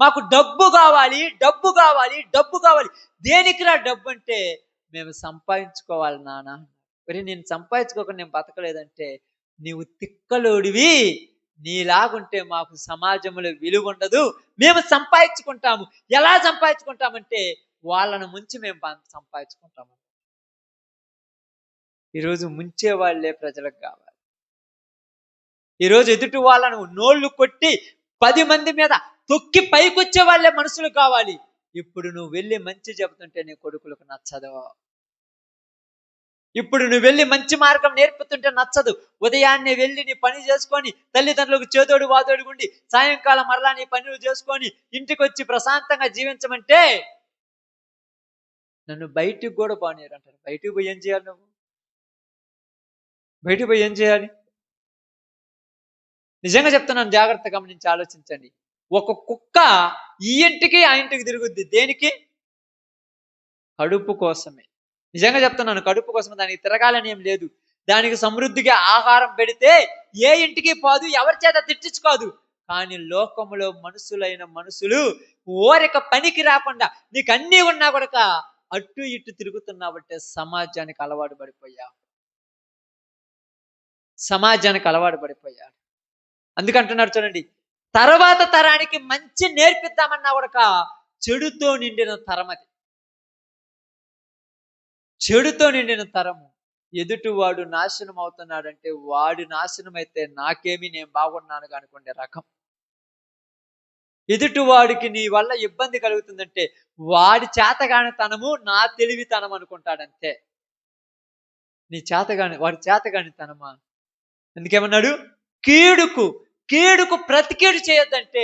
మాకు డబ్బు కావాలి, డబ్బు కావాలి, డబ్బు కావాలి. దేనికిరా డబ్బు అంటే, మేము సంపాదించుకోవాలి నాన్న. మరి నేను సంపాదించుకోకుండా నేను బతకలేదంటే నీవు తిక్కలోడివి, నీలాగుంటే మాకు సమాజంలో విలువ ఉండదు, మేము సంపాదించుకుంటాము. ఎలా సంపాదించుకుంటామంటే వాళ్ళను ముంచి మేము సంపాదించుకుంటాము. ఈరోజు ముంచే వాళ్ళే ప్రజలకు కావాలి. ఈరోజు ఎదుటి వాళ్ళను నోళ్లు కొట్టి 10 మంది మీద తొక్కి పైకొచ్చే వాళ్ళే మనుషులు కావాలి. ఇప్పుడు నువ్వు వెళ్ళి మంచి చెబుతుంటే నీ కొడుకులకు నచ్చదు. ఇప్పుడు నువ్వు వెళ్ళి మంచి మార్గం నేర్పుతుంటే నచ్చదు. ఉదయాన్నే వెళ్ళి నీ పని చేసుకొని తల్లిదండ్రులకు చేదోడు వాదోడు ఉండి సాయంకాలం మరలా నీ పనులు చేసుకొని ఇంటికి వచ్చి ప్రశాంతంగా జీవించమంటే నన్ను బయటికి కూడా పోనీయరు అంటారు. బయటికి పోయి ఏం చేయాలి నువ్వు? బయటికి పోయి ఏం చేయాలి? నిజంగా చెప్తున్నాను, జాగ్రత్తగా గమనించి ఆలోచించండి. ఒక కుక్క ఈ ఇంటికి ఆ ఇంటికి తిరుగుద్ది. దేనికి? కడుపు కోసమే. నిజంగా చెప్తున్నాను, కడుపు కోసం. దానికి తిరగాలని ఏం లేదు. దానికి సమృద్ధిగా ఆహారం పెడితే ఏ ఇంటికి పోదు, ఎవరి చేత తిట్టించుకోదు. కానీ లోకములో మనుషులు ఓరిక పనికి రాకుండా నీకు అన్నీ ఉన్నా కూడా అటు ఇటు తిరుగుతున్నావంటే సమాజానికి అలవాటు పడిపోయావు. సమాజానికి అలవాటు పడిపోయాడు. అందుకంటున్నారు చూడండి, తర్వాత తరానికి మంచి నేర్పిద్దామన్నా కూడా చెడుతో నిండిన తరం అది. చెడుతో నిండిన తరము. ఎదుటివాడు నాశనం అవుతున్నాడంటే వాడి నాశనం అయితే నాకేమి, నేను బాగున్నాను అనుకునే రకం. ఎదుటివాడికి నీ వల్ల ఇబ్బంది కలుగుతుందంటే వాడి చేతగానితనము నా తెలివితనం అనుకుంటాడంతే. నీ వాడి చేతగానితనమా? ఎందుకేమన్నాడు? కీడుకు ప్రతికీడు చేయొద్దంటే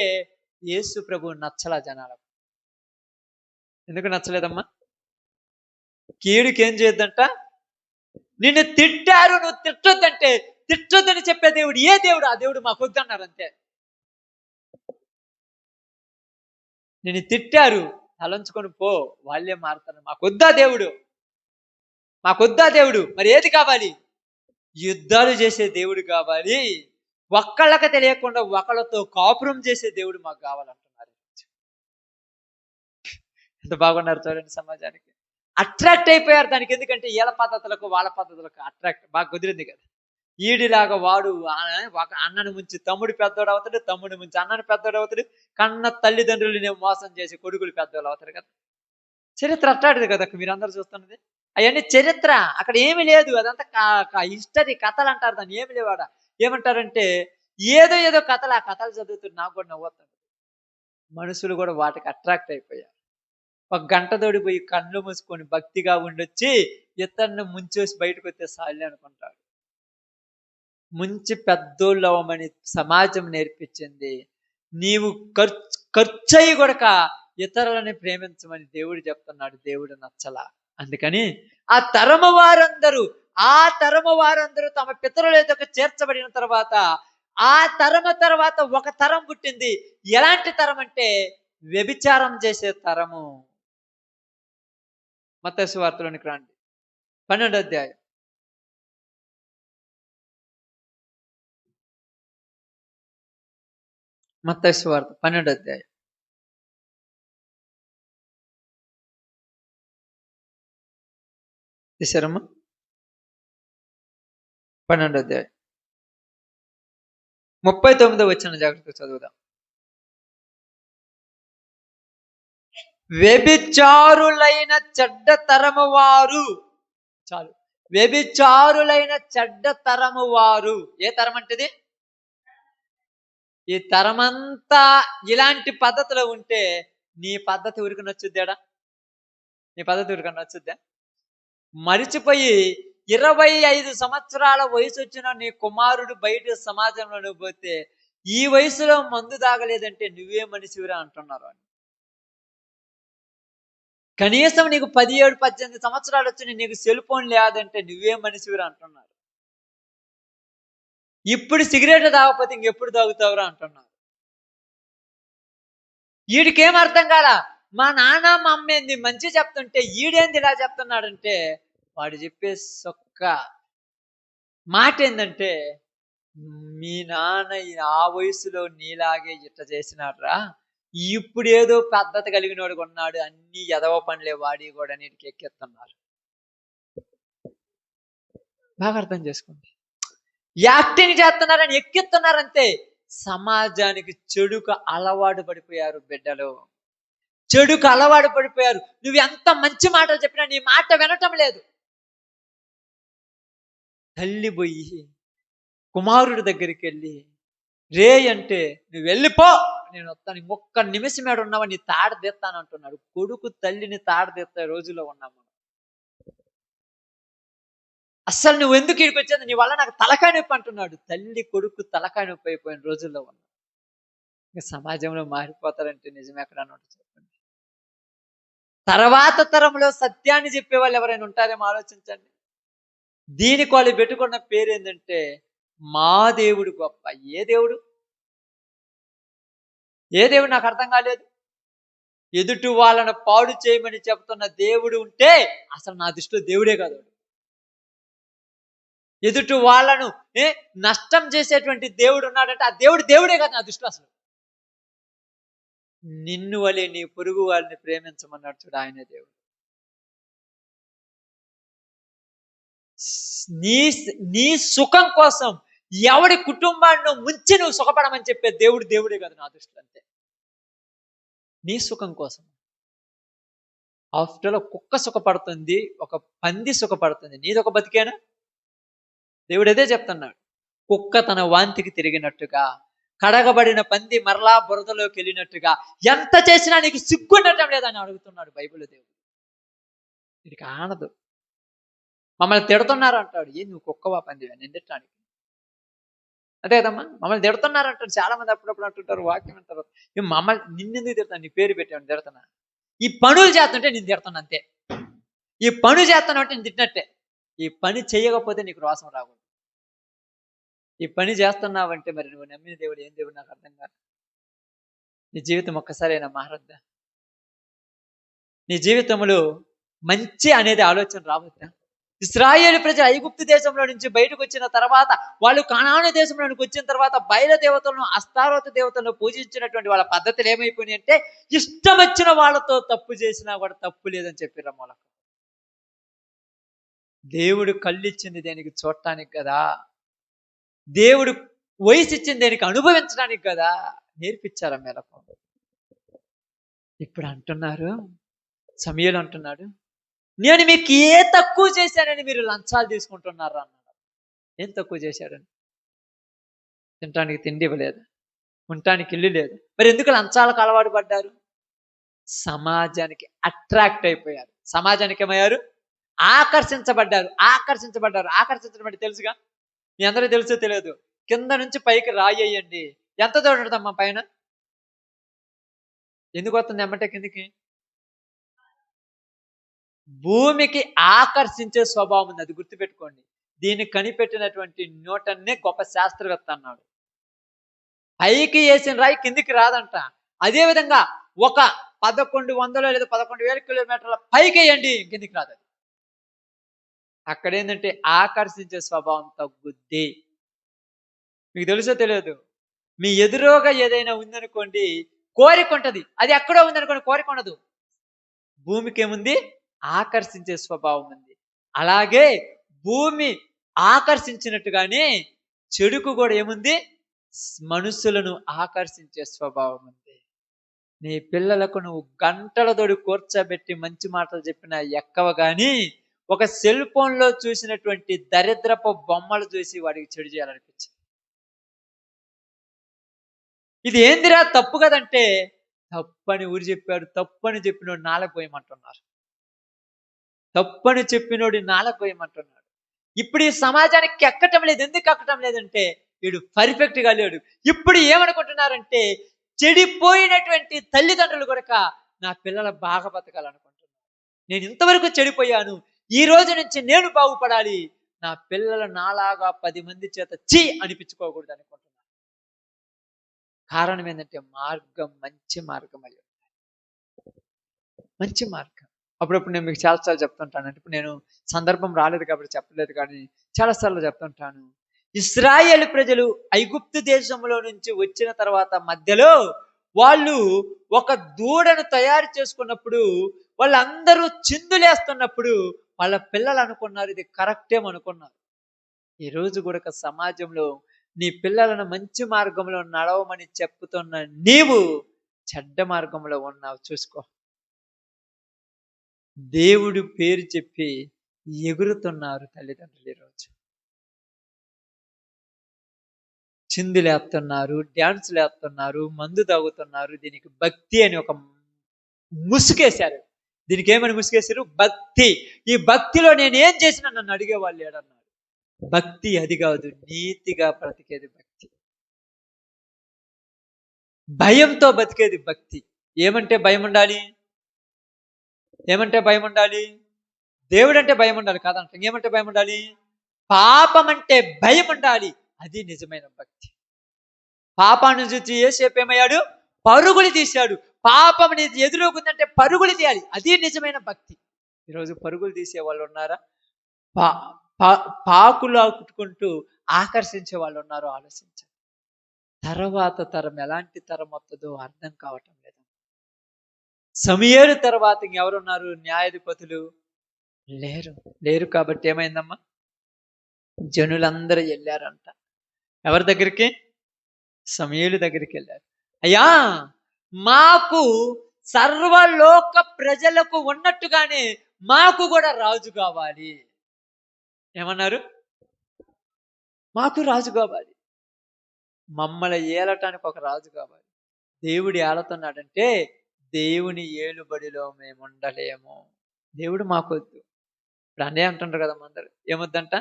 యేసు ప్రభు నచ్చలా జనాలకు. ఎందుకు నచ్చలేదమ్మా? కీడుకి ఏం చేయొద్దంట? నిన్ను తిట్టారు, నువ్వు తిట్టొద్దంటే తిట్టొద్దని చెప్పే దేవుడు ఏ దేవుడు? ఆ దేవుడు మాకు వద్దన్నారు అంతే. నిన్ను తిట్టారు, తలంచుకొని పో, వాళ్ళే మారుతారు. మాకొద్దా దేవుడు, మాకొద్దా దేవుడు. మరి ఏది కావాలి? యుద్ధాలు చేసే దేవుడు కావాలి. ఒక్కళ్ళకి తెలియకుండా ఒకళ్ళతో కాపురం చేసే దేవుడు మాకు కావాలంటున్నారు. ఎంత బాగున్నారు చూడండి. సమాజానికి అట్రాక్ట్ అయిపోయారు దానికి. ఎందుకంటే వీళ్ళ పద్ధతులకు వాళ్ళ పద్ధతులకు అట్రాక్ట్ బాగా కుదిరింది కదా. ఈడిలాగా వాడు అన్నను ముంచి తమ్ముడు పెద్దోడు అవుతాడు, తమ్ముడు ముంచి అన్నను పెద్దోడు అవుతాడు, కన్న తల్లిదండ్రులు మోసం చేసి కొడుకులు పెద్దోళ్ళు అవుతారు కదా. చరిత్ర అట్టాడిది కదా మీరు అందరు చూస్తున్నది. అవన్నీ చరిత్ర. అక్కడ ఏమీ లేదు. అదంతా హిస్టరీ, కథలు అంటారు దాన్ని. ఏమి లేవాడ. ఏమంటారంటే ఏదో కథలు. ఆ కథలు చదువుతుంది నాకు కూడా నవ్వుతాడు. మనుషులు కూడా వాటికి అట్రాక్ట్ అయిపోయారు. ఒక గంట తోడిపోయి కళ్ళు మూసుకొని భక్తిగా ఉండొచ్చి ఇతన్ని ముంచేసి బయటకు వస్తే సాలి అనుకుంటాడు. ముంచి పెద్దోళ్ళు అవ్వమని సమాజం నేర్పించింది. నీవు ఖర్చయి కొడక ఇతరులని ప్రేమించమని దేవుడు చెప్తున్నాడు. దేవుడు నచ్చలా. అందుకని ఆ తరము వారందరూ తమ పితరుల ఎదుట చేర్చబడిన తర్వాత ఆ తరము తర్వాత ఒక తరం పుట్టింది. ఎలాంటి తరం అంటే వ్యభిచారం చేసే తరము. మత్తయి సువార్తలోనికి రండి, 12వ అధ్యాయం. మత్తయి సువార్త 12వ అధ్యాయం. తీశారమ్మా? 12వ అధ్యాయం 39వ వచనం జాగ్రత్తగా చదువుదాం. వ్యభిచారులైన చెడ్డ తరము వారు. చాలు. వ్యభిచారులైన చెడ్డ తరము వారు. ఏ తరం అంటది? ఈ తరమంతా ఇలాంటి పద్ధతిలో ఉంటే నీ పద్ధతి ఊరికి నచ్చుద్దాడా? నీ పద్ధతి ఊరికి నచ్చుద్దా? మరిచిపోయి 25 సంవత్సరాల వయసు వచ్చిన నీ కుమారుడు బయట సమాజంలో నువ్వు పోతే ఈ వయసులో మందు తాగలేదంటే నువ్వే మనిషివిరా అంటున్నారు. కనీసం నీకు 17-18 సంవత్సరాలు వచ్చి నీకు సెల్ ఫోన్ లేదంటే నువ్వే మనిషివిరా అంటున్నారు. ఇప్పుడు సిగరెట్ తాగకపోతే ఇంకెప్పుడు తాగుతావురా అంటున్నారు. వీడికేం అర్థం కాలా. మా నాన్న మా అమ్మ ఏంది మంచి చెప్తుంటే ఈడేంది ఇలా చెప్తున్నాడంటే వాడు చెప్పే సొక్క మాట ఏంటంటే మీ నాన్న ఆ వయసులో నీలాగే ఇట్ట చేసినాడ్రా, ఇప్పుడు ఏదో పద్ధతి కలిగినోడు కొన్నాడు, అన్ని ఎదవ పనులే వాడి కూడా నీటికి ఎక్కిస్తున్నారు. బాగా అర్థం చేసుకోండి. యాక్టింగ్ చేస్తున్నారని ఎక్కిస్తున్నారంతే. సమాజానికి చెడుకు అలవాటు పడిపోయారు బిడ్డలు. చెడుకు అలవాటు పడిపోయారు. నువ్వు ఎంత మంచి మాటలు చెప్పినా నీ మాట వినటం లేదు. తల్లి పోయి కుమారుడి దగ్గరికి వెళ్ళి రే అంటే నువ్వు వెళ్ళిపో, నేను వస్తాను, ఒక్క నిమిషం ఏడు ఉన్నావా నీ తాడ తీస్తాను అంటున్నాడు. కొడుకు తల్లిని తాడ తీస్తే రోజులో ఉన్నాము. అస్సలు నువ్వు ఎందుకు ఇక్కడికి వచ్చేది, నీ వల్ల నాకు తలకాయ నొప్పి అంటున్నాడు. తల్లి కొడుకు తలకాయ నొప్పి అయిపోయిన రోజుల్లో ఉన్నాం. ఇంకా సమాజంలో మారిపోతారంటే నిజమే ఎక్కడన్నా ఉంటుంది చెప్పండి. తర్వాత తరంలో సత్యాన్ని చెప్పే వాళ్ళు ఎవరైనా ఉంటారేమో ఆలోచించండి. దీనికి వాళ్ళు పెట్టుకున్న పేరు ఏంటంటే మా దేవుడు గొప్ప. ఏ దేవుడు? ఏ దేవుడు నాకు అర్థం కాలేదు. ఎదుటి వాళ్ళను పాడు చేయమని చెప్తున్న దేవుడు ఉంటే అసలు నా దృష్టిలో దేవుడే కాదు. ఎదుటి వాళ్ళను నష్టం చేసేటువంటి దేవుడు ఉన్నాడంటే ఆ దేవుడు దేవుడే కాదు నా దృష్టిలో. అసలు నిన్ను వలె నీ పొరుగు వాళ్ళని ప్రేమించమన్నాడు చూడు, ఆయనే దేవుడు. నీ నీ సుఖం కోసం ఎవడి కుటుంబాన్ని ముంచి నువ్వు సుఖపడమని చెప్పే దేవుడు దేవుడే కాదు నా దృష్టిలో. అంతే, నీ సుఖం కోసం. ఆఫ్టర్ ఒక కుక్క సుఖపడుతుంది, ఒక పంది సుఖపడుతుంది, నీదొక బతికేనా? దేవుడు అదే చెప్తున్నాడు. కుక్క తన వాంతికి తిరిగినట్టుగా, కడగబడిన పంది మరలా బురదలోకి వెళ్ళినట్టుగా ఎంత చేసినా నీకు సిగ్గుండటం లేదని అడుగుతున్నాడు బైబిల్. దేవుడు వీడికి ఆనదు. మమ్మల్ని తిడుతున్నారు అంటాడు. ఏ నువ్వు కుక్కవా పందివా నేను తిట్టడానికి? అదే కదమ్మా, మమ్మల్ని తిడుతున్నారు అంటాడు. చాలా మంది అప్పుడప్పుడు అంటుంటారు, వాక్యం అంటారు, మమ్మల్ని నిన్నెందుకు తిడతాను, నీ పేరు పెట్టాను తిడతానా? ఈ పనులు చేస్తుంటే నేను తిడతాను అంతే. ఈ పని చేస్తాను అంటే నేను తిట్టినట్టే. ఈ పని చేయకపోతే నీకు రోసం రాకూడదు. ఈ పని చేస్తున్నావంటే మరి నువ్వు నమ్మిన దేవుడు ఏం దేవుడు నాకు అర్థం కాదు. నీ జీవితం ఒక్కసారైనా మారద్దా? నీ జీవితంలో మంచి అనేది ఆలోచన రావద్దా? ఇశ్రాయేలు ప్రజలు ఐగుప్తు దేశంలో నుంచి బయటకు వచ్చిన తర్వాత, వాళ్ళు కనాను దేశంలోనికి వచ్చిన తర్వాత బయలు దేవతలను, అస్తారోత దేవతలను పూజించినటువంటి వాళ్ళ పద్ధతులు ఏమైపోయినాయి అంటే, ఇష్టం వచ్చిన వాళ్ళతో తప్పు చేసినా కూడా తప్పు లేదని చెప్పిర్రు. మూలక దేవుడు కళ్ళు ఇచ్చింది దేనికి? చూడటానికి కదా. దేవుడు వయసు ఇచ్చింది దేనికి? అనుభవించడానికి కదా. నేర్పించారా మేరకు? ఇప్పుడు అంటున్నారు, సమయలు అంటున్నాడు, నేను మీకు ఏ తక్కువ చేశానని మీరు లంచాలు తీసుకుంటున్నారా అన్నాడు. ఏం తక్కువ చేశాడని? తినటానికి తిండి ఇవ్వలేదు, ఉండటానికి ఇల్లు లేదు, మరి ఎందుకు లంచాలకు అలవాటు పడ్డారు? సమాజానికి అట్రాక్ట్ అయిపోయారు. సమాజానికి ఏమయ్యారు? ఆకర్షించబడ్డారు. ఆకర్షించబడి తెలుసుగా, మీ అందరూ తెలుసో తెలియదు, కింద నుంచి పైకి రాయి వేయండి, ఎంత దూడదమ్మా పైన? ఎందుకు వస్తుంది ఎమ్మటే కిందికి? భూమికి ఆకర్షించే స్వభావం ఉంది. అది గుర్తుపెట్టుకోండి. దీన్ని కనిపెట్టినటువంటి న్యూటన్నే గొప్ప శాస్త్రవేత్త అన్నాడు. పైకి వేసిన రాయి కిందికి రాదంట. అదేవిధంగా ఒక 1100 లేదా 11,000 కిలోమీటర్ల పైకి వేయండి, కిందికి రాదు. అక్కడేంటంటే ఆకర్షించే స్వభావం తగ్గుద్ది. మీకు తెలుసో తెలియదు, మీ ఎదురుగా ఏదైనా ఉందనుకోండి, కోరిక ఉంటుంది. అది ఎక్కడో ఉందనుకోండి, కోరిక ఉండదు. భూమికి ఏముంది? ఆకర్షించే స్వభావం ఉంది. అలాగే భూమి ఆకర్షించినట్టుగానే చెడుకు కూడా ఏముంది? మనుషులను ఆకర్షించే స్వభావం ఉంది. నీ పిల్లలకు నువ్వు గంటల తోడి కూర్చోబెట్టి మంచి మాటలు చెప్పినా ఎక్కవ కానీ, ఒక సెల్ ఫోన్లో చూసినటువంటి దరిద్రపు బొమ్మలు చూసి వాడికి చెడు చేయాలనిపించింది. ఇది ఏందిరా తప్పు కదంటే, తప్పని ఊరు చెప్పాడు. తప్పని చెప్పినోడు నాలుగు పోయమంటున్నారు. తప్పని చెప్పినోడు నాలుగు పోయమంటున్నాడు. ఇప్పుడు ఈ సమాజానికి ఎక్కటం లేదు. ఎందుకు ఎక్కటం లేదంటే, వీడు పర్ఫెక్ట్గా లేడు. ఇప్పుడు ఏమనుకుంటున్నారంటే, చెడిపోయినటువంటి తల్లిదండ్రులు కొరక నా పిల్లలు బాగా బతకాలనుకుంటున్నారు. నేను ఇంతవరకు చెడిపోయాను, ఈ రోజు నుంచి నేను బాగుపడాలి, నా పిల్లలు నాలాగా 10 మంది చేత చీ అనిపించుకోకూడదు అనుకుంటున్నాను. కారణం ఏంటంటే మార్గం మంచి మార్గం అయ్యి, మంచి మార్గం. అప్పుడప్పుడు నేను మీకు చాలాసార్లు చెప్తుంటాను. అంటే ఇప్పుడు నేను సందర్భం రాలేదు కాబట్టి చెప్పలేదు, కానీ చాలాసార్లు చెప్తుంటాను. ఇశ్రాయేలు ప్రజలు ఐగుప్తు దేశంలో నుంచి వచ్చిన తర్వాత మధ్యలో వాళ్ళు ఒక దూడను తయారు చేసుకున్నప్పుడు, వాళ్ళందరూ చిందులేస్తున్నప్పుడు వాళ్ళ పిల్లలు అనుకున్నారు ఇది కరెక్టేమనుకున్నారు. ఈరోజు కూడా సమాజంలో నీ పిల్లలను మంచి మార్గంలో నడవమని చెప్పుతున్న నీవు చెడ్డ మార్గంలో ఉన్నావు, చూసుకో. దేవుడి పేరు చెప్పి ఎగురుతున్నారు తల్లిదండ్రులు. ఈరోజు చిందులేస్తున్నారు, డ్యాన్సులు వేస్తున్నారు, మందు తాగుతున్నారు. దీనికి భక్తి అని ఒక ముసుగేశారు. దీనికి ఏమని ముసుగేశారు? భక్తి. ఈ భక్తిలో నేనేం చేసినా నన్ను అడిగేవాళ్ళు లేడన్నారు. భక్తి అది కాదు, నీతిగా బ్రతికేది భక్తి. భయంతో బతికేది భక్తి. ఏమంటే భయం ఉండాలి? ఏమంటే భయం ఉండాలి? దేవుడు అంటే భయం ఉండాలి కాదంట. ఏమంటే భయం ఉండాలి? పాపం అంటే భయం ఉండాలి. అది నిజమైన భక్తి. పాపాన్ని చూసి యేసేపు ఏమయ్యాడు? పరుగులు తీశాడు. పాపం నీది ఎదురవుతుందంటే పరుగులు తీయాలి. అది నిజమైన భక్తి. ఈరోజు పరుగులు తీసే వాళ్ళు ఉన్నారా? పా పాకులు ఆకుట్టుకుంటూ ఆకర్షించే వాళ్ళు ఉన్నారు. ఆలోచించండి. తర్వాత తరం ఎలాంటి తరం వస్తుందో అర్థం కావటం లేదు. సమూయేలు తర్వాత ఎవరున్నారు? న్యాయాధిపతులు లేరు. లేరు కాబట్టి ఏమైందమ్మా? జనులందరూ వెళ్ళారంట. ఎవరి దగ్గరికి? సమూయేలు దగ్గరికి వెళ్ళారు. అయ్యా, మాకు సర్వలోక ప్రజలకు ఉన్నట్టుగానే మాకు కూడా రాజు కావాలి. ఏమన్నారు? మాకు రాజు కావాలి. మమ్మల్ని ఏలటానికి ఒక రాజు కావాలి. దేవుడు ఏలుతున్నాడంటే దేవుని ఏలుబడిలో మేము ఉండలేము. దేవుడు మాకొద్దు. ఇప్పుడు అనే అంటుంటారు కదా అందరు, ఏమొద్దంట?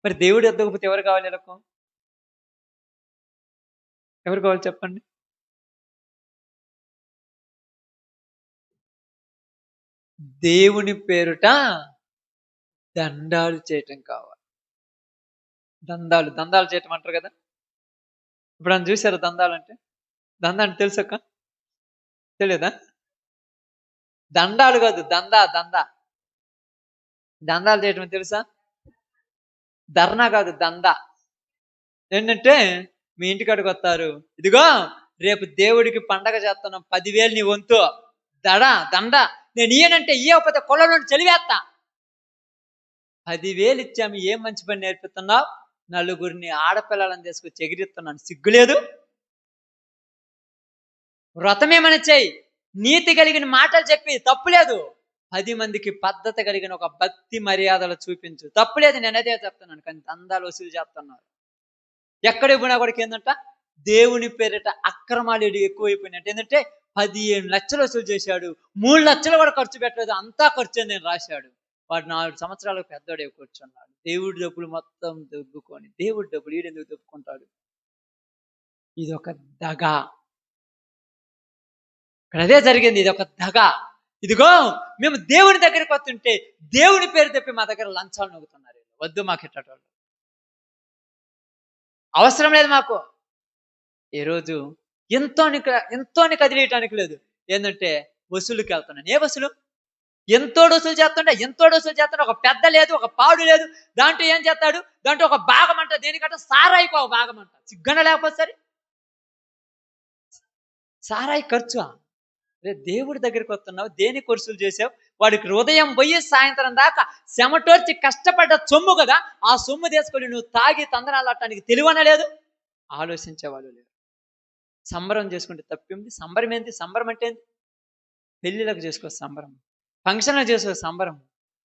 మరి దేవుడు ఎద్దకపోతే ఎవరు కావాలి? ఎవరు కావాలి చెప్పండి? దేవుని పేరుట దండాలు చేయటం కావాలి. దందాలు చేయటం అంటారు కదా. ఇప్పుడు అని చూసారు దందాలు అంటే? దందా అంటే తెలుసక్క? తెలియదా? దండాలు కాదు, దందాలు చేయటం తెలుసా? ధర్నా కాదు, దందా. ఏంటంటే మీ ఇంటికాడికి వస్తారు, ఇదిగో రేపు దేవుడికి పండగ చేస్తున్నాం, 10,000 నీ వంతు. దండ నేను ఇయ్యనంటే ఇయ్యకపోతే కొలలో చలివేస్తా. 10,000 ఇచ్చాము, ఏం మంచి పని నేర్పిస్తున్నావు? నలుగురిని ఆడపిల్లలను తీసుకొచ్చి ఎగిరిస్తున్నాను, సిగ్గులేదు? వ్రతమేమని చెయ్యి, నీతి కలిగిన మాటలు చెప్పి తప్పులేదు. 10 మందికి పద్ధతి కలిగిన ఒక భక్తి మర్యాదలు చూపించు, తప్పులేదు. నేను అదే చెప్తున్నాను. కానీ దందాలు వసూలు చేస్తున్నారు. ఎక్కడ పోయినా కూడా ఏంటంట? దేవుని పేరిట అక్రమాలు ఎక్కువైపోయినట్టు. ఏంటంటే 15 లక్షలు వసూలు చేశాడు, 3 లక్షలు కూడా ఖర్చు పెట్టలేదు, అంతా ఖర్చు అని నేను రాశాడు. వాడు 4 సంవత్సరాలకు పెద్దోడే కూర్చున్నాడు. దేవుడి డబ్బులు మొత్తం దొబ్బుకొని, దేవుడి డబ్బులు ఈడెందుకు దొబ్బుకుంటాడు? ఇది ఒక దగ. ఇక్కడ అదే జరిగింది. ఇది ఒక దగ. ఇదిగో మేము దేవుని దగ్గరికి వస్తుంటే దేవుని పేరు తప్పి మా దగ్గర లంచాలు నొగుతున్నారు. వద్దు, మాకు ఇట్టటోళ్ళు అవసరం లేదు మాకు. ఈరోజు ఎంతోని కదిలియటానికి లేదు. ఏంటంటే వసూలుకి వెళ్తున్నాను. ఏ వసూలు? ఎంతోడు వసూలు చేస్తుంటే ఒక పెద్ద లేదు, ఒక పాడు లేదు. దాంట్లో ఏం చేస్తాడు? దాంట్లో ఒక భాగం అంట, దేనికంటే సారాయికి ఒక భాగం అంట. సిగ్గన లేకపోతే సరే, సారాయి ఖర్చు. దేవుడి దగ్గరికి వస్తున్నావు, దేనికి వసూలు చేసావు? వాడికి ఉదయం పోయి సాయంత్రం దాకా చెమటోర్చి కష్టపడ్డ సొమ్ము కదా, ఆ సొమ్ము తీసుకొని నువ్వు తాగి తందనాలటానికి తెలివనలేదు. ఆలోచించేవాళ్ళు లేరు. సంబరం చేసుకుంటే తప్పింది. సంబరం ఏంటి? సంబరం అంటే ఏంటి? పెళ్ళిళ్ళకు చేసుకో సంబరం, ఫంక్షన్లకు చేసుకో సంబరం,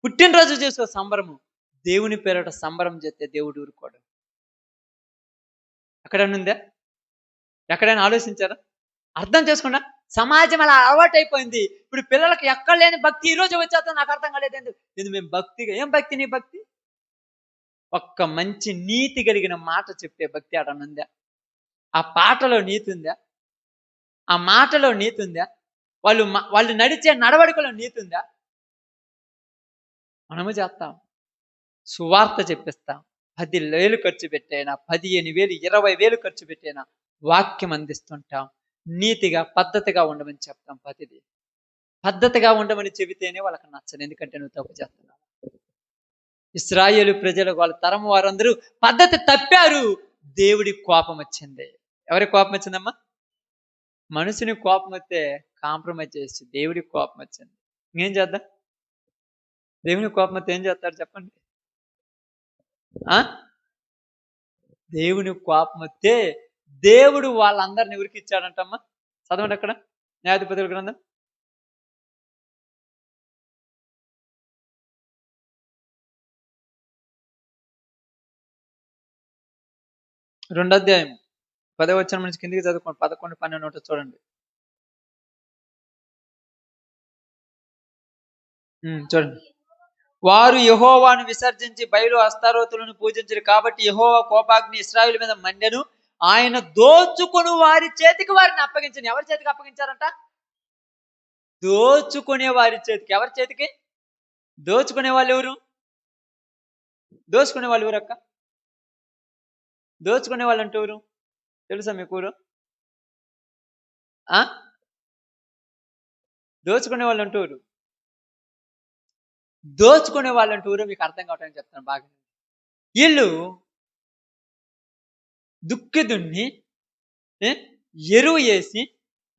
పుట్టినరోజు చేసుకో సంబరము. దేవుని పేరట సంబరం చేస్తే దేవుడు ఊరుకోడు. ఎక్కడనుందా? ఎక్కడైనా ఆలోచించారా? అర్థం చేసుకున్నా? సమాజం అలా అలవాటైపోయింది. ఇప్పుడు పిల్లలకు ఎక్కడ లేని భక్తి ఈ రోజు వచ్చేస్తా. నాకు అర్థం కాలేదు ఎందుకు మేము భక్తిగా. ఏం భక్తి నీ భక్తి? ఒక్క మంచి నీతి కలిగిన మాట చెప్పే భక్తి ఆడనుందా? ఆ పాటలో నీతి ఉందా? ఆ మాటలో నీతి ఉందా? వాళ్ళు నడిచే నడవడికలో నీతి ఉందా? మనము చేస్తాం, సువార్త చెప్పిస్తాం, 10,000 ఖర్చు పెట్టైనా, 15,000, 20,000 ఖర్చు పెట్టైనా వాక్యం అందిస్తుంటాం. నీతిగా పద్ధతిగా ఉండమని చెప్తాం. పద్ధతిగా ఉండమని చెబితేనే వాళ్ళకి నచ్చదు. ఎందుకంటే నువ్వు తప్పు చేస్తున్నావు. ఇశ్రాయేలు ప్రజలు, వాళ్ళ తరం వారందరూ పద్ధతి తప్పారు. దేవుడి కోపం వచ్చింది. ఎవరికి కోపం వచ్చిందమ్మా? మనుషుని కోపం వస్తే కాంప్రమైజ్ చేసి, దేవుడికి కోపం వచ్చింది. ఇంకేం చేద్దాం? దేవుని కోపం వస్తే ఏం చేస్తాడు చెప్పండి? దేవుని కోపం వస్తే దేవుడు వాళ్ళందరిని ఎవరికి ఇచ్చాడంటమ్మా? చదవండి అక్కడ, న్యాయాధిపతుల గ్రంథం 2వ అధ్యాయం 10వ వచనం నుంచి కిందికి చదువుకోండి. 11, 12 ఉంటుంది చూడండి. చూడండి. వారు యెహోవాను విసర్జించి బయలు అస్తారోతులను పూజించరు కాబట్టి యెహోవా కోపాగ్ని ఇశ్రాయేలు మీద మండెను. ఆయన దోచుకుని వారి చేతికి వారిని అప్పగించను. ఎవరి చేతికి అప్పగించారంట? దోచుకునే వారి చేతికి. ఎవరి చేతికి? దోచుకునే వాళ్ళు ఎవరు? దోచుకునే వాళ్ళు ఎవరక్క? దోచుకునే వాళ్ళు అంటే ఎవరు తెలుసా మీకు? ఆ దోచుకునే వాళ్ళు అంటే ఎవరు? దోచుకునే వాళ్ళు అంటే ఎవరో మీకు అర్థం కావటానికి చెప్తాను బాగా. వీళ్ళు దుక్కి దున్ని ఎరువు వేసి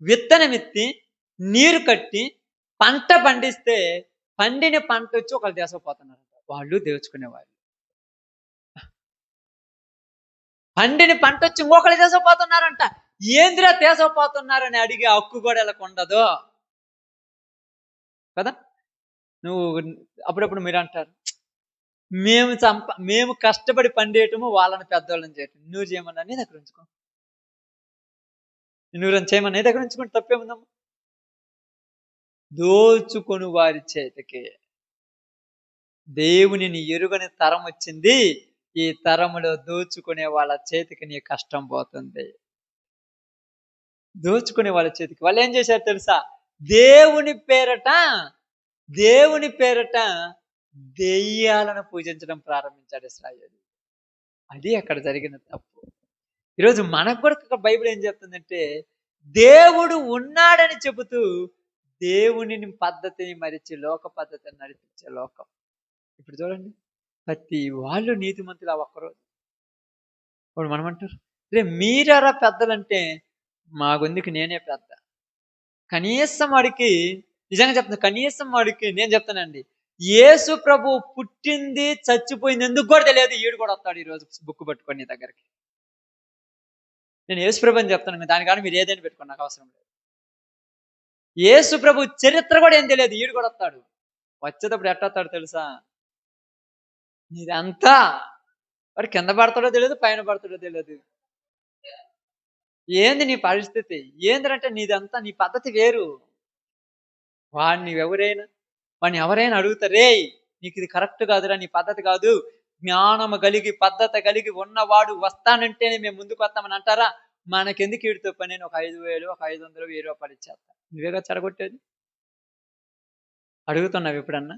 విత్తనం ఎత్తి నీరు కట్టి పంట పండిస్తే పండిన పంట వచ్చి ఒకళ్ళు దేశపోతున్నారంట. వాళ్ళు దోచుకునే వాళ్ళు. పండిన పంట వచ్చి ఇంకొకళ్ళు దేశపోతున్నారంట. ఏందిరా దేశపోతున్నారని అడిగే హక్కు కూడా ఇలా ఉండదు కదా. నువ్వు అప్పుడప్పుడు మీరు అంటారు, మేము కష్టపడి పండేయటము వాళ్ళని పెద్దవాళ్ళని చేయటం. నువ్వు చేయమన్నా నీ దగ్గర ఉంచుకో. నువ్వు చేయమన్నా నీ దగ్గర ఉంచుకుంటే తప్పేముందమ్మా? దోచుకొని వారి చేతికి. దేవునిని ఎరుగని తరం వచ్చింది. ఈ తరములో దోచుకునే వాళ్ళ చేతికి నీ కష్టం పోతుంది. దోచుకునే వాళ్ళ చేతికి వాళ్ళు ఏం చేశారు తెలుసా? దేవుని పేరట దెయ్యాలను పూజించడం ప్రారంభించాడు ఇశ్రాయేలు. అది అక్కడ జరిగిన తప్పు. ఈరోజు మనకు కూడా బైబిల్ ఏం చెప్తుందంటే, దేవుడు ఉన్నాడని చెబుతూ దేవుని పద్ధతిని మరిచి లోక పద్ధతిని నడిపించే లోకం. ఇప్పుడు చూడండి, ప్రతి వాళ్ళు నీతిమంతులు ఆ ఒక్కరోజు. ఇప్పుడు మనం అంటారు, రే మీరెరా పెద్దలంటే మా గొంతుకి నేనే పెద్ద. కనీసం వాడికి నిజంగా చెప్తాను, కనీసం వాడికి నేను చెప్తానండి, యేసు ప్రభు పుట్టింది చచ్చిపోయింది ఎందుకు కూడా తెలియదు. ఈడు కూడా వస్తాడు ఈరోజు బుక్ పట్టుకొని నీ దగ్గరికి. నేను యేసు ప్రభు అని చెప్తాను, దానికాని మీరు ఏదైనా పెట్టుకోండి, నాకు అవసరం లేదు. యేసు ప్రభు చరిత్ర కూడా ఏం తెలియదు, ఈడు కూడా వస్తాడు. వచ్చేటప్పుడు ఎట్టొస్తాడు తెలుసా? నీదంతా వాడు కింద పడతాడో తెలియదు, పైన పడతాడో తెలియదు. ఏంది నీ పరిస్థితి? ఏందంటే నీదంతా నీ పద్ధతి వేరు. వాడిని ఎవరైనా అడుగుతారే, నీకు ఇది కరెక్ట్ కాదురా, నీ పద్ధతి కాదు, జ్ఞానము కలిగి పద్ధతి కలిగి ఉన్నవాడు వస్తానంటేనే మేము ముందుకు వస్తామని అంటారా? మనకెందుకు వీడితో పని? నేను ఒక 5,000 ఒక 500 1000 రూపాయలు ఇచ్చేస్తా. నువ్వేగా చెడగొట్టేది. అడుగుతున్నావు ఎప్పుడన్నా?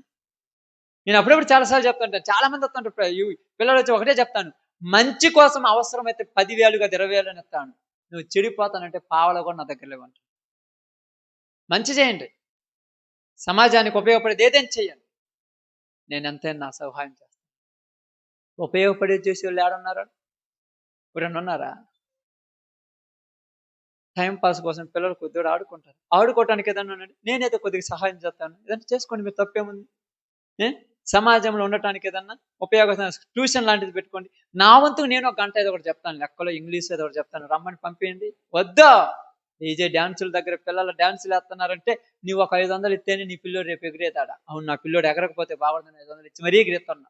నేను అప్పుడప్పుడు చాలాసార్లు చెప్తుంటాను, చాలా మంది వస్తుంటారు పిల్లలు వచ్చి ఒకటే చెప్తాను, మంచి కోసం అవసరమైతే 10,000 కాదు 20,000 అని ఇస్తాను. నువ్వు చెడిపోతానంటే పావల కూడా నా దగ్గర లేవంట. మంచి చేయండి, సమాజానికి ఉపయోగపడేది ఏదైనా చేయండి, నేను ఎంతైనా నా సహాయం చేస్తాను. ఉపయోగపడేది చేసే వాళ్ళు ఏడున్నారా? ఎవరన్నా ఉన్నారా? టైంపాస్ కోసం పిల్లలు కొద్దిగా ఆడుకుంటారు. ఆడుకోవటానికి ఏదన్నా ఉండండి, నేనైతే కొద్దిగా సహాయం చేస్తాను, ఏదైనా చేసుకోండి, మీరు తప్పేముంది? సమాజంలో ఉండటానికి ఏదన్నా ఉపయోగం ట్యూషన్ లాంటిది పెట్టుకోండి. నా వంతుకు నేను ఒక గంట ఏదో ఒకటి చెప్తాను, లెక్కలో ఇంగ్లీష్ ఏదో ఒకటి చెప్తాను, రమ్మని పంపించండి. వద్దా డీజే డ్యాన్సుల దగ్గర పిల్లలు డ్యాన్సులు వేస్తున్నారంటే నువ్వు ఒక 500 ఇస్తేనే నీ పిల్లోడు రేపు ఎగిరేతాడా? అవును, నా పిల్లోడు ఎగరకపోతే బాగుందని 500 ఇచ్చి మరీ ఎగిరేస్తున్నా.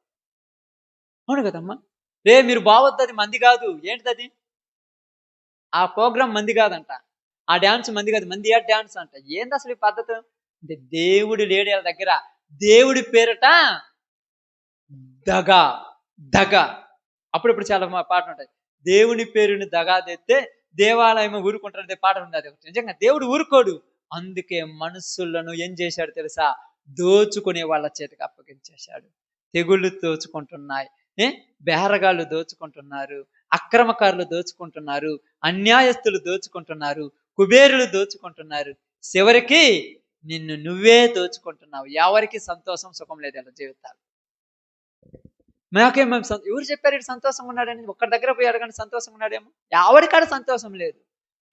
అవును కదమ్మా. మీరు బావద్దు, అది మంది కాదు. ఏంటిది? ఆ ప్రోగ్రాం మంది కాదంట, ఆ డ్యాన్స్ మంది కాదు, మంది ఆ డ్యాన్స్ అంట. ఏంది అసలు ఈ పద్ధతి? అంటే దేవుడు లేడు వాళ్ళ దగ్గర. దేవుడి పేరట దగ. అప్పుడప్పుడు చాలా పాటలు ఉంటాయి, దేవుని పేరుని దగా తెస్తే దేవాలయం ఊరుకుంటారు పాట ఉంది. అది నిజంగా దేవుడు ఊరుకోడు. అందుకే మనుషులను ఏం చేశాడు తెలుసా? దోచుకునే వాళ్ళ చేతికి అప్పగించేశాడు. తెగుళ్ళు దోచుకుంటున్నాయి, బేరగాళ్ళు దోచుకుంటున్నారు, అక్రమకారులు దోచుకుంటున్నారు, అన్యాయస్తులు దోచుకుంటున్నారు, కుబేరులు దోచుకుంటున్నారు. చివరికి నిన్ను నువ్వే దోచుకుంటున్నావు. ఎవరికి సంతోషం సుఖం లేదు ఇలా జీవితాలు. మాకేమో ఎవరు చెప్పారు ఇటు సంతోషంగా ఉన్నాడని? ఒక్కడి దగ్గర పోయి అడగండి సంతోషంగా ఉన్నాడేమో. ఎవరికాడ సంతోషం లేదు.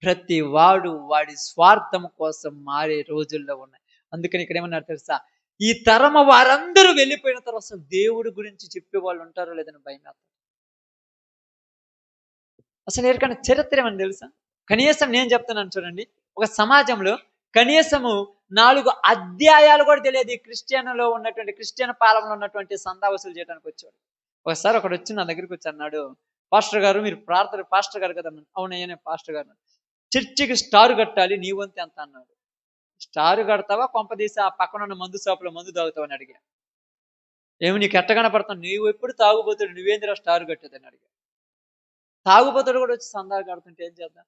ప్రతి వాడు వాడి స్వార్థం కోసం మారే రోజుల్లో ఉన్నాయి. అందుకని ఇక్కడ ఏమన్నారు తెలుసా? ఈ తరమ వారందరూ వెళ్ళిపోయిన తర్వాత అసలు దేవుడి గురించి చెప్పే వాళ్ళు ఉంటారో లేదని భయం. అసలు ఎవరికైనా చరిత్ర ఏమని తెలుసా? కనీసం నేను చెప్తున్నాను చూడండి, ఒక సమాజంలో కనీసము 4 అధ్యాయాలు కూడా తెలియదు ఈ క్రిస్టియన్ పాలనలో ఉన్నటువంటి సందా వసూలు చేయడానికి వచ్చాడు. ఒకసారి ఒకడు వచ్చి నా దగ్గరికి వచ్చి అన్నాడు, పాస్టర్ గారు మీరు పాస్టర్ గారు కదా? అవునయ్యా నేను పాస్టర్ గారు. చర్చికి స్టార్ కట్టాలి, నీ వంతు ఎంత అన్నాడు. స్టార్ కడతావా కొంపదీసి ఆ పక్కన ఉన్న మందు షాపులో మందు తాగుతావని అడిగా. ఏమి నీకు ఎట్ట కనపడతావు? నువ్వు ఎప్పుడు తాగుబోతాడు, నువ్వేందిరా స్టార్ కట్టేదని అడిగా. తాగుబోతాడు కూడా వచ్చి సందాలు కడుతుంటే ఏం చేద్దాం?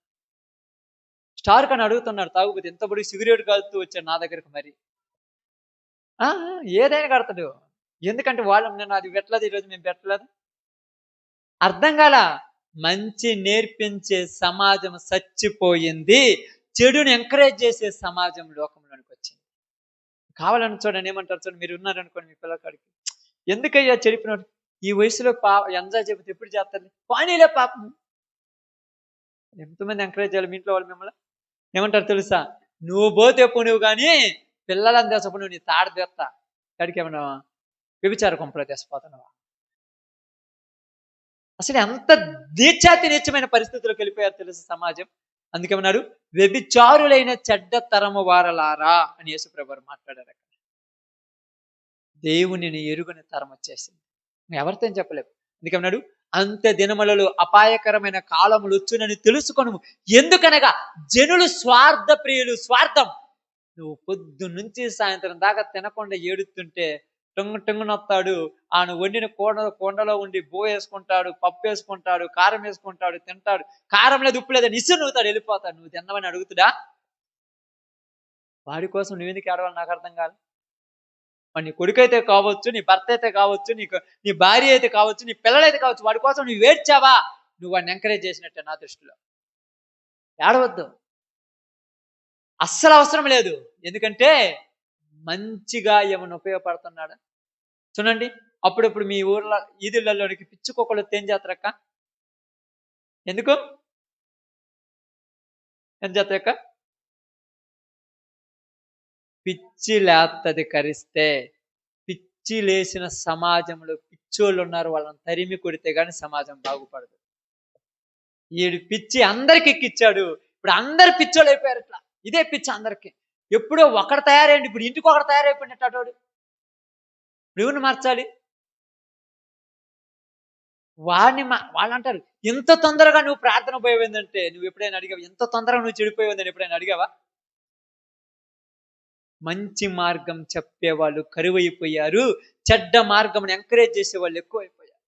స్టార్ కని అడుగుతున్నాడు తాగుబోతు, ఎంత పొడి సిగరెట్ కాలుతూ వచ్చాడు నా దగ్గరికి మరి. ఏదైనా కడతాడు. ఎందుకంటే వాళ్ళు నేను అది పెట్టలేదు, ఈరోజు మేము పెట్టలేదు. అర్థం కాల. మంచి నేర్పించే సమాజం చచ్చిపోయింది, చెడుని ఎంకరేజ్ చేసే సమాజం లోకంలోనికి వచ్చింది. కావాలని చూడండి, ఏమంటారు చూడండి, మీరు ఉన్నారనుకోండి మీ పిల్లకాడికి, ఎందుకయ్యా చెడిపినాడు, ఈ వయసులో ఎంజాయ్ చెబితే ఎప్పుడు చేస్తారు, పానీలే పాపం. ఎంతమంది ఎంకరేజ్ చేయాలి మీ ఇంట్లో వాళ్ళు మిమ్మల్ని? ఏమంటారు తెలుసా, నువ్వు పోతే నువ్వు కానీ పిల్లలని తెసప్పుడు నువ్వు నీ తాడు తెస్తా, ఎక్కడికి ఏమన్నా వ్యభిచార కొంపలో తెసిపోతున్నావా? అసలు ఎంత నీచాతి నీచమైన పరిస్థితుల్లోకి వెళ్ళిపోయారు తెలుసు సమాజం. అందుకేమన్నాడు, వ్యభిచారులైన చెడ్డ తరము వారలారా అని యేసుప్రభువు మాట్లాడారు. అక్కడ దేవునిని ఎరుగని తరం వచ్చేసింది, ఎవరితో చెప్పలేము. అందుకేమన్నాడు, అంత్య దినములలో అపాయకరమైన కాలములు వచ్చునని తెలుసుకొను, ఎందుకనగా జనులు స్వార్థ ప్రియులు. స్వార్థం. నువ్వు పొద్దు నుంచి సాయంత్రం దాకా తినకుండా ఏడుతుంటే టొంగు టొంగునొస్తాడు, ఆయన వండిన కొండలో ఉండి బో వేసుకుంటాడు, పప్పు వేసుకుంటాడు, కారం వేసుకుంటాడు, తింటాడు. కారం లేదు ఉప్పు లేదు నిస్సు నవ్వుతాడు, వెళ్ళిపోతాడు. నువ్వు తిన్నవని అడుగుతుడా? వాడి కోసం నువ్వెందుకు ఏడవాలి నాకు అర్థం కాదు. నీ కొడుకు అయితే కావచ్చు, నీ భర్త అయితే కావచ్చు, నీ భార్య అయితే కావచ్చు, నీ పిల్లలైతే కావచ్చు, వాడి కోసం నువ్వు ఏడ్చావా, నువ్వు వాడిని ఎంకరేజ్ చేసినట్టే నా దృష్టిలో. ఏడవద్దు, అస్సలు అవసరం లేదు. ఎందుకంటే మంచిగా ఏమైనా ఉపయోగపడుతున్నాడా చూడండి. అప్పుడప్పుడు మీ ఊర్లో ఈదుళ్ళలోనికి పిచ్చుకోకలు ఏం చేస్తారక్క? ఎందుకు ఏం చేస్తారక్క? పిచ్చి లేత్తది కరిస్తే. పిచ్చి లేచిన సమాజంలో పిచ్చోళ్ళు ఉన్నారు, వాళ్ళని తరిమి కొడితే గాని సమాజం బాగుపడదు. ఈడు పిచ్చి అందరికి ఎక్కిచ్చాడు, ఇప్పుడు అందరు పిచ్చోళ్ళు అయిపోయారు. ఇట్లా ఇదే పిచ్చి అందరికి. ఎప్పుడో ఒకడు తయారైంది, ఇప్పుడు ఇంటికి ఒకటి తయారైపోయినట్టు. నువ్వును మార్చాలి. వాళ్ళు అంటారు, ఎంత తొందరగా నువ్వు ప్రార్థన పోయేవిందంటే, నువ్వు ఎప్పుడైనా అడిగావు? ఎంత తొందరగా నువ్వు చెడిపోయేవిందని ఎప్పుడైనా అడిగావా? మంచి మార్గం చెప్పేవాళ్ళు కరువైపోయారు, చెడ్డ మార్గం ఎంకరేజ్ చేసే వాళ్ళు ఎక్కువైపోయారు.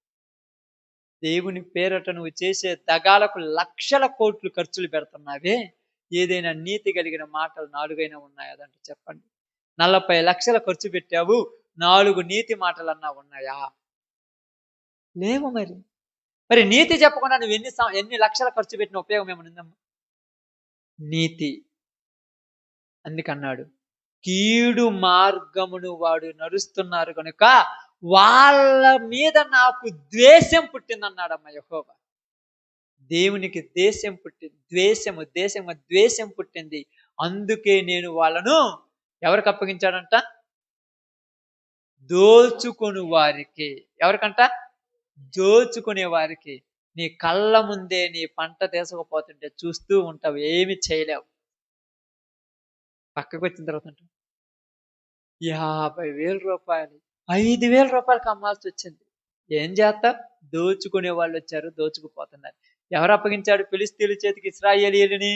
దేవుని పేరట నువ్వు చేసే దగాలకు లక్షల కోట్లు ఖర్చులు పెడుతున్నావే, ఏదైనా నీతి కలిగిన మాటలు 4 అయినా ఉన్నాయా? అదంటే చెప్పండి. 40 లక్షలు ఖర్చు పెట్టావు, 4 నీతి మాటలన్నా ఉన్నాయా? లేవు. మరి నీతి చెప్పకుండా నువ్వు ఎన్ని లక్షల ఖర్చు పెట్టిన ఉపయోగం ఏమనుందమ్మా? నీతి. అందుకన్నాడు, కీడు మార్గమును వాడు నడుస్తున్నారు కనుక వాళ్ళ మీద నాకు ద్వేషం పుట్టిందన్నాడమ్మ యెహోవా. దేవునికి ద్వేషం పుట్టింది, ద్వేషం పుట్టింది. అందుకే నేను వాళ్ళను ఎవరికి అప్పగించాడంట? దోచుకుని వారికి. ఎవరికంట? దోచుకునే వారికి. నీ కళ్ళ ముందే నీ పంట తీసుకుపోతుంటే చూస్తూ ఉంటావు, ఏమి చేయలేవు. పక్కకు వచ్చిన తర్వాత 50,000 రూపాయలు, 5,000 రూపాయలకు అమ్మాల్సి వచ్చింది. ఏం చేస్తా? దోచుకునే వాళ్ళు వచ్చారు, దోచుకుపోతున్నారు. ఎవరు అప్పగించాడు ఫిలిష్తీయుల చేతికి ఇశ్రాయేలీయులని?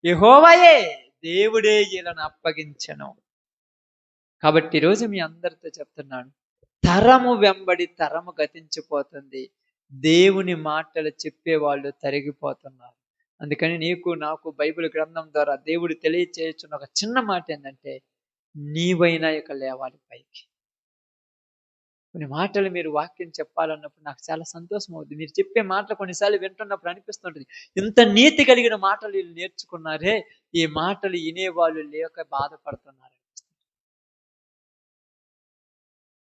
యెహోవాయే, దేవుడే వీళ్ళను అప్పగించను. కాబట్టి ఈరోజు మీ అందరితో చెప్తున్నాను, తరము వెంబడి తరము గతించిపోతుంది, దేవుని మాటలు చెప్పేవాళ్ళు తరిగిపోతున్నారు. అందుకని నీకు నాకు బైబిల్ గ్రంథం ద్వారా దేవుడు తెలియచేస్తున్న ఒక చిన్న మాట ఏంటంటే, నీవైనా ఇక లేవాలి పైకి. కొన్ని మాటలు మీరు వాక్యం చెప్పాలన్నప్పుడు నాకు చాలా సంతోషం అవుతుంది. మీరు చెప్పే మాటలు కొన్నిసార్లు వింటున్నప్పుడు అనిపిస్తుంటుంది, ఇంత నీతి కలిగిన మాటలు వీళ్ళు నేర్చుకున్నారే, ఈ మాటలు వినేవాళ్ళు లేక బాధపడుతున్నారు.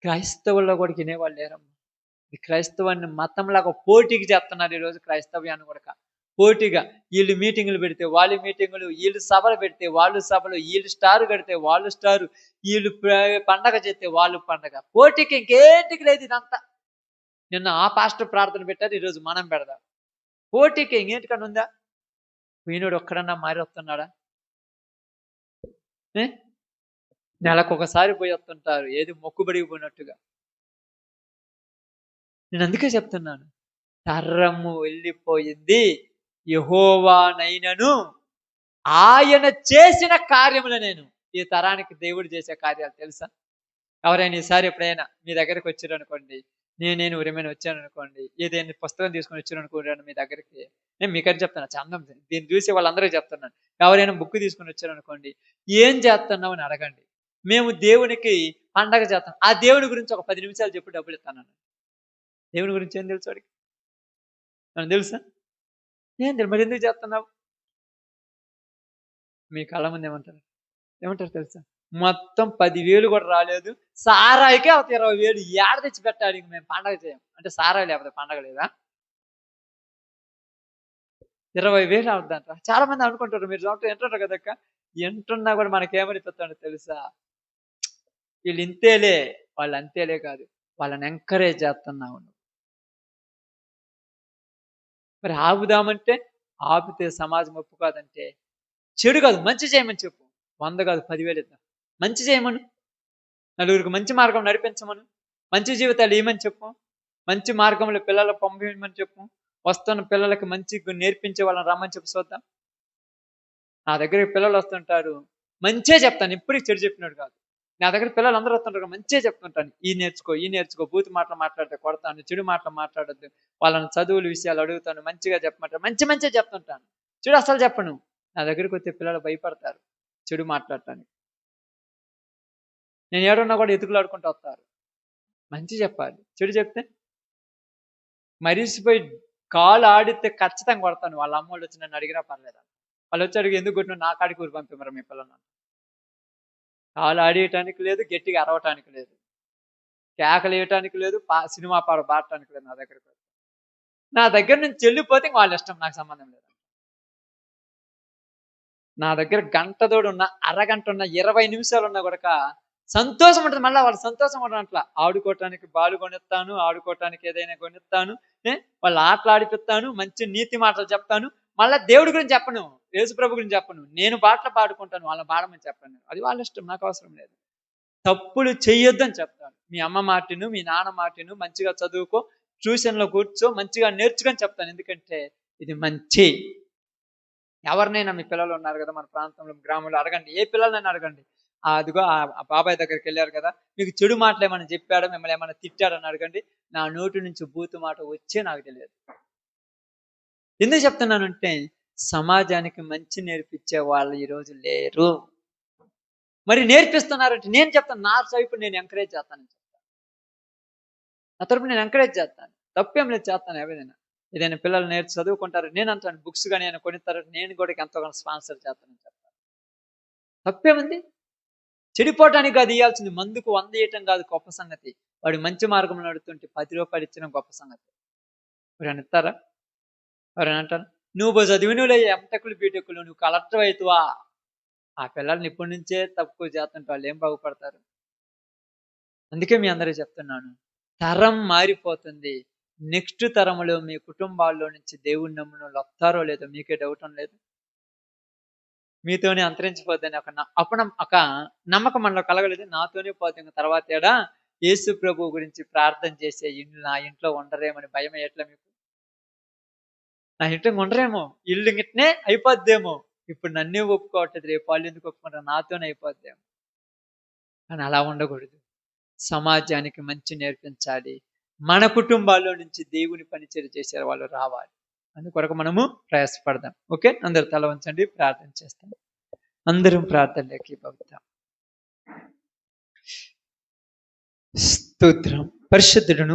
క్రైస్తవుల్లో కూడా వినేవాళ్ళు లేరమ్మా. ఈ క్రైస్తవాన్ని మతంలాగా పోటీకి చేస్తున్నారు ఈరోజు. క్రైస్తవ్యాన్ని కూడా పోటీగా వీళ్ళు మీటింగులు పెడితే వాళ్ళు మీటింగులు, వీళ్ళు సభలు పెడితే వాళ్ళు సభలు, వీళ్ళు స్టార్ కడితే వాళ్ళు స్టారు, వీళ్ళు పండగ చేస్తే వాళ్ళు పండగ. పోటీకి ఇంకేంటికి లేదు ఇదంతా. నిన్న ఆ పాస్టర్ ప్రార్థన పెట్టారు, ఈరోజు మనం పెడదాం. పోటీకి ఇంకేంటికన్నా ఉందా? వీనుడు ఒక్కడన్నా మారి వస్తున్నాడా? నెలకు ఒకసారి పోయి వస్తుంటారు, ఏది మొక్కుబడికి పోయినట్టుగా. నేను అందుకే చెప్తున్నాను, తరము వెళ్ళిపోయింది, యెహోవానైనను ఆయన చేసిన కార్యములు. నేను ఈ తరానికి దేవుడు చేసే కార్యాలు తెలుసా? ఎవరైనా ఈసారి ఎప్పుడైనా మీ దగ్గరికి వచ్చారు అనుకోండి, నేను ఉరిమైన వచ్చాను అనుకోండి, ఏదైనా పుస్తకం తీసుకొని వచ్చారు అనుకోండి మీ దగ్గరికి, నేను మీకని చెప్తాను చందం, దీన్ని చూసి వాళ్ళందరికీ చెప్తున్నాను. ఎవరైనా బుక్ తీసుకొని వచ్చారు అనుకోండి, ఏం చేస్తున్నావు అని అడగండి. మేము దేవునికి పండగ చేస్తాం. ఆ దేవుని గురించి ఒక 10 నిమిషాలు చెప్పి డబ్బులు ఇస్తాను. దేవుని గురించి ఏం తెలుసు వాడికి? మనకు తెలుసా? ఏం తెలుసు, మరి ఎందుకు చేస్తున్నావు? మీ కళ్ళ ముందు ఏమంటారు తెలుసా? మొత్తం 10,000 కూడా రాలేదు, సారాయికే ఒక 20,000 ఏడ తెచ్చి పెట్టాలి, మేము పండగ చేయం అంటే సారాయి లేకపోతే పండగ లేదా? 20,000 అవుద్దంట. చాలా మంది అనుకుంటారు, మీరు వింటుంటారు కదక్క, వింటున్నా కూడా మనకేమనిపిస్తుందో తెలుసా? వీళ్ళు ఇంతేలే, వాళ్ళు అంతేలే కాదు, వాళ్ళని ఎంకరేజ్ చేస్తున్నావు. మరి ఆపుదామంటే ఆపితే సమాజం ఒప్పుకోదంటే, చెడు కాదు మంచి చేయమని చెప్పు. 100 కాదు 10,000 ఇద్దాం. మంచి చేయమను, నలుగురికి మంచి మార్గం నడిపించమను, మంచి జీవితాలు ఏమని చెప్పు, మంచి మార్గంలో పిల్లలు పంపించమని చెప్పు, వస్తున్న పిల్లలకి మంచి నేర్పించే వాళ్ళని రమ్మని చెప్పి చూద్దాం. నా దగ్గరికి పిల్లలు వస్తుంటారు, మంచే చెప్తాను, ఇప్పటికి చెడు చెప్పినాడు కాదు. నా దగ్గర పిల్లలు అందరూ వస్తుంటారు, మంచే చెప్తుంటాను, ఈ నేర్చుకో, బూతు మాటలు మాట్లాడితే కొడతాను, చెడు మాటలు మాట్లాడొద్దు, వాళ్ళని చదువుల విషయాలు అడుగుతాను, మంచిగా చెప్పమంటారు, మంచిగా చెప్తుంటాను, చెడు అసలు చెప్పను. నా దగ్గరికి వచ్చే పిల్లలు భయపడతారు చెడు మాట్లాడటానికి. నేను ఏడున్నా కూడా ఎతుకులాడుకుంటూ వస్తారు. మంచి చెప్పాలి, చెడు చెప్తే మరిసిపోయి కాలు ఆడితే ఖచ్చితంగా కొడతాను. వాళ్ళ అమ్మోళ్ళు వచ్చి నన్ను అడిగినా పర్లేదు, వాళ్ళు వచ్చి అడిగి ఎందుకు కొట్టిన, నా కాడికి ఊరు పంపిమరా మీ పిల్లలు. కాలు ఆడేయటానికి లేదు, గట్టిగా అరవటానికి లేదు, కేకలు వేయటానికి లేదు, సినిమా పాట పాడటానికి లేదు. నా దగ్గర నుంచి వెళ్ళిపోతే వాళ్ళ ఇష్టం, నాకు సంబంధం లేదు. నా దగ్గర గంటతోడు ఉన్న, అరగంట ఉన్న, 20 నిమిషాలు ఉన్నా కూడా సంతోషం ఉంటుంది. మళ్ళీ వాళ్ళ సంతోషం ఉండడం అట్లా, ఆడుకోవటానికి బాలు కొనిస్తాను, ఆడుకోవటానికి ఏదైనా కొనిస్తాను, వాళ్ళు ఆటలు ఆడిపిస్తాను, మంచి నీతి మాటలు చెప్తాను. మళ్ళీ దేవుడి గురించి చెప్పను, యేసుప్రభు గురించి చెప్పను, నేను పాటలు పాడుకుంటాను, వాళ్ళని పాడమని చెప్పను. అది వాళ్ళ ఇష్టం, నాకు అవసరం లేదు. తప్పులు చెయ్యొద్దని చెప్తాను. మీ అమ్మ మాటను, మీ నాన్న మాటను, మంచిగా చదువుకో, ట్యూషన్లో కూర్చో, మంచిగా నేర్చుకొని చెప్తాను. ఎందుకంటే ఇది మంచి. ఎవరినైనా మీ పిల్లలు ఉన్నారు కదా మన ప్రాంతంలో, గ్రామంలో అడగండి, ఏ పిల్లలైనా అడగండి, అదిగో ఆ బాబాయ్ దగ్గరికి వెళ్ళారు కదా, మీకు చెడు మాటలు ఏమైనా చెప్పాడో, మిమ్మల్ని ఏమైనా తిట్టాడని అడగండి. నా నోటి నుంచి బూతు మాట వచ్చే నాకు తెలియదు. ఎందుకు చెప్తున్నానంటే సమాజానికి మంచి నేర్పించే వాళ్ళు ఈరోజు లేరు. మరి నేర్పిస్తున్నారంటే నేను చెప్తాను, నా వైపు నేను ఎంకరేజ్ చేస్తానని చెప్తాను, నా తరపు నేను ఎంకరేజ్ చేస్తాను, తప్పేం లేదు, చేస్తాను. ఏదైనా పిల్లలు చదువుకుంటారు, నేను అంటాను బుక్స్ కానీ ఆయన కొనిస్తారు, నేను కూడా ఎంతో కొంత స్పాన్సర్ చేస్తానని చెప్తాను. తప్పేముంది? చెడిపోవటానికి అది ఇవ్వాల్సింది, మందుకు 100 ఇవ్వటం కాదు గొప్ప సంగతి, వాడు మంచి మార్గంలో నడుతుంటే 10 రూపాయలు ఇచ్చిన గొప్ప సంగతి. ఎవరైనా ఇస్తారా? ఎవరైనా అంటారు నువ్వు చదివినలే ఎంటెక్కులు బీటెక్కులు, నువ్వు కలెక్టర్ అవుతావా? ఆ పిల్లల్ని ఇప్పటి నుంచే తక్కువ చేస్తుంటే వాళ్ళు ఏం బాగుపడతారు? అందుకే మీ అందరికీ చెప్తున్నాను, తరం మారిపోతుంది. నెక్స్ట్ తరంలో మీ కుటుంబాల్లో నుంచి దేవుణ్ణి నమ్మిన వాళ్ళు వస్తారో లేదో మీకే డౌట్ లేదు. మీతోనే అంతరించిపోద్దని ఒక నమ్మకం మనలో కలగలేదు. నాతోనే పోతుంది, తర్వాత ఏడా యేసు ప్రభు గురించి ప్రార్థన చేసే ఇల్లు నా ఇంట్లో ఉండరేమని భయం ఎట్లా మీకు? నా ఇంట్లో ఉండరేమో, ఇల్లు గిట్నే అయిపోద్దేమో. ఇప్పుడు నన్నే ఒప్పుకోవట్లేదు, రేపు వాళ్ళు ఎందుకు ఒప్పుకుంటారు, నాతోనే అయిపోద్దేమో. కానీ అలా ఉండకూడదు. సమాజానికి మంచి నేర్పించాలి. మన కుటుంబాల్లో నుంచి దేవుని పనిచేరు చేసే వాళ్ళు రావాలి. అందుకొరకు మనము ప్రయాసపడదాం. ఓకే, అందరు తల వంచండి, ప్రార్థన చేస్తాం. అందరం ప్రార్థనలోకి పంపుతాం. స్తోత్రం. పరిశుద్ధుడును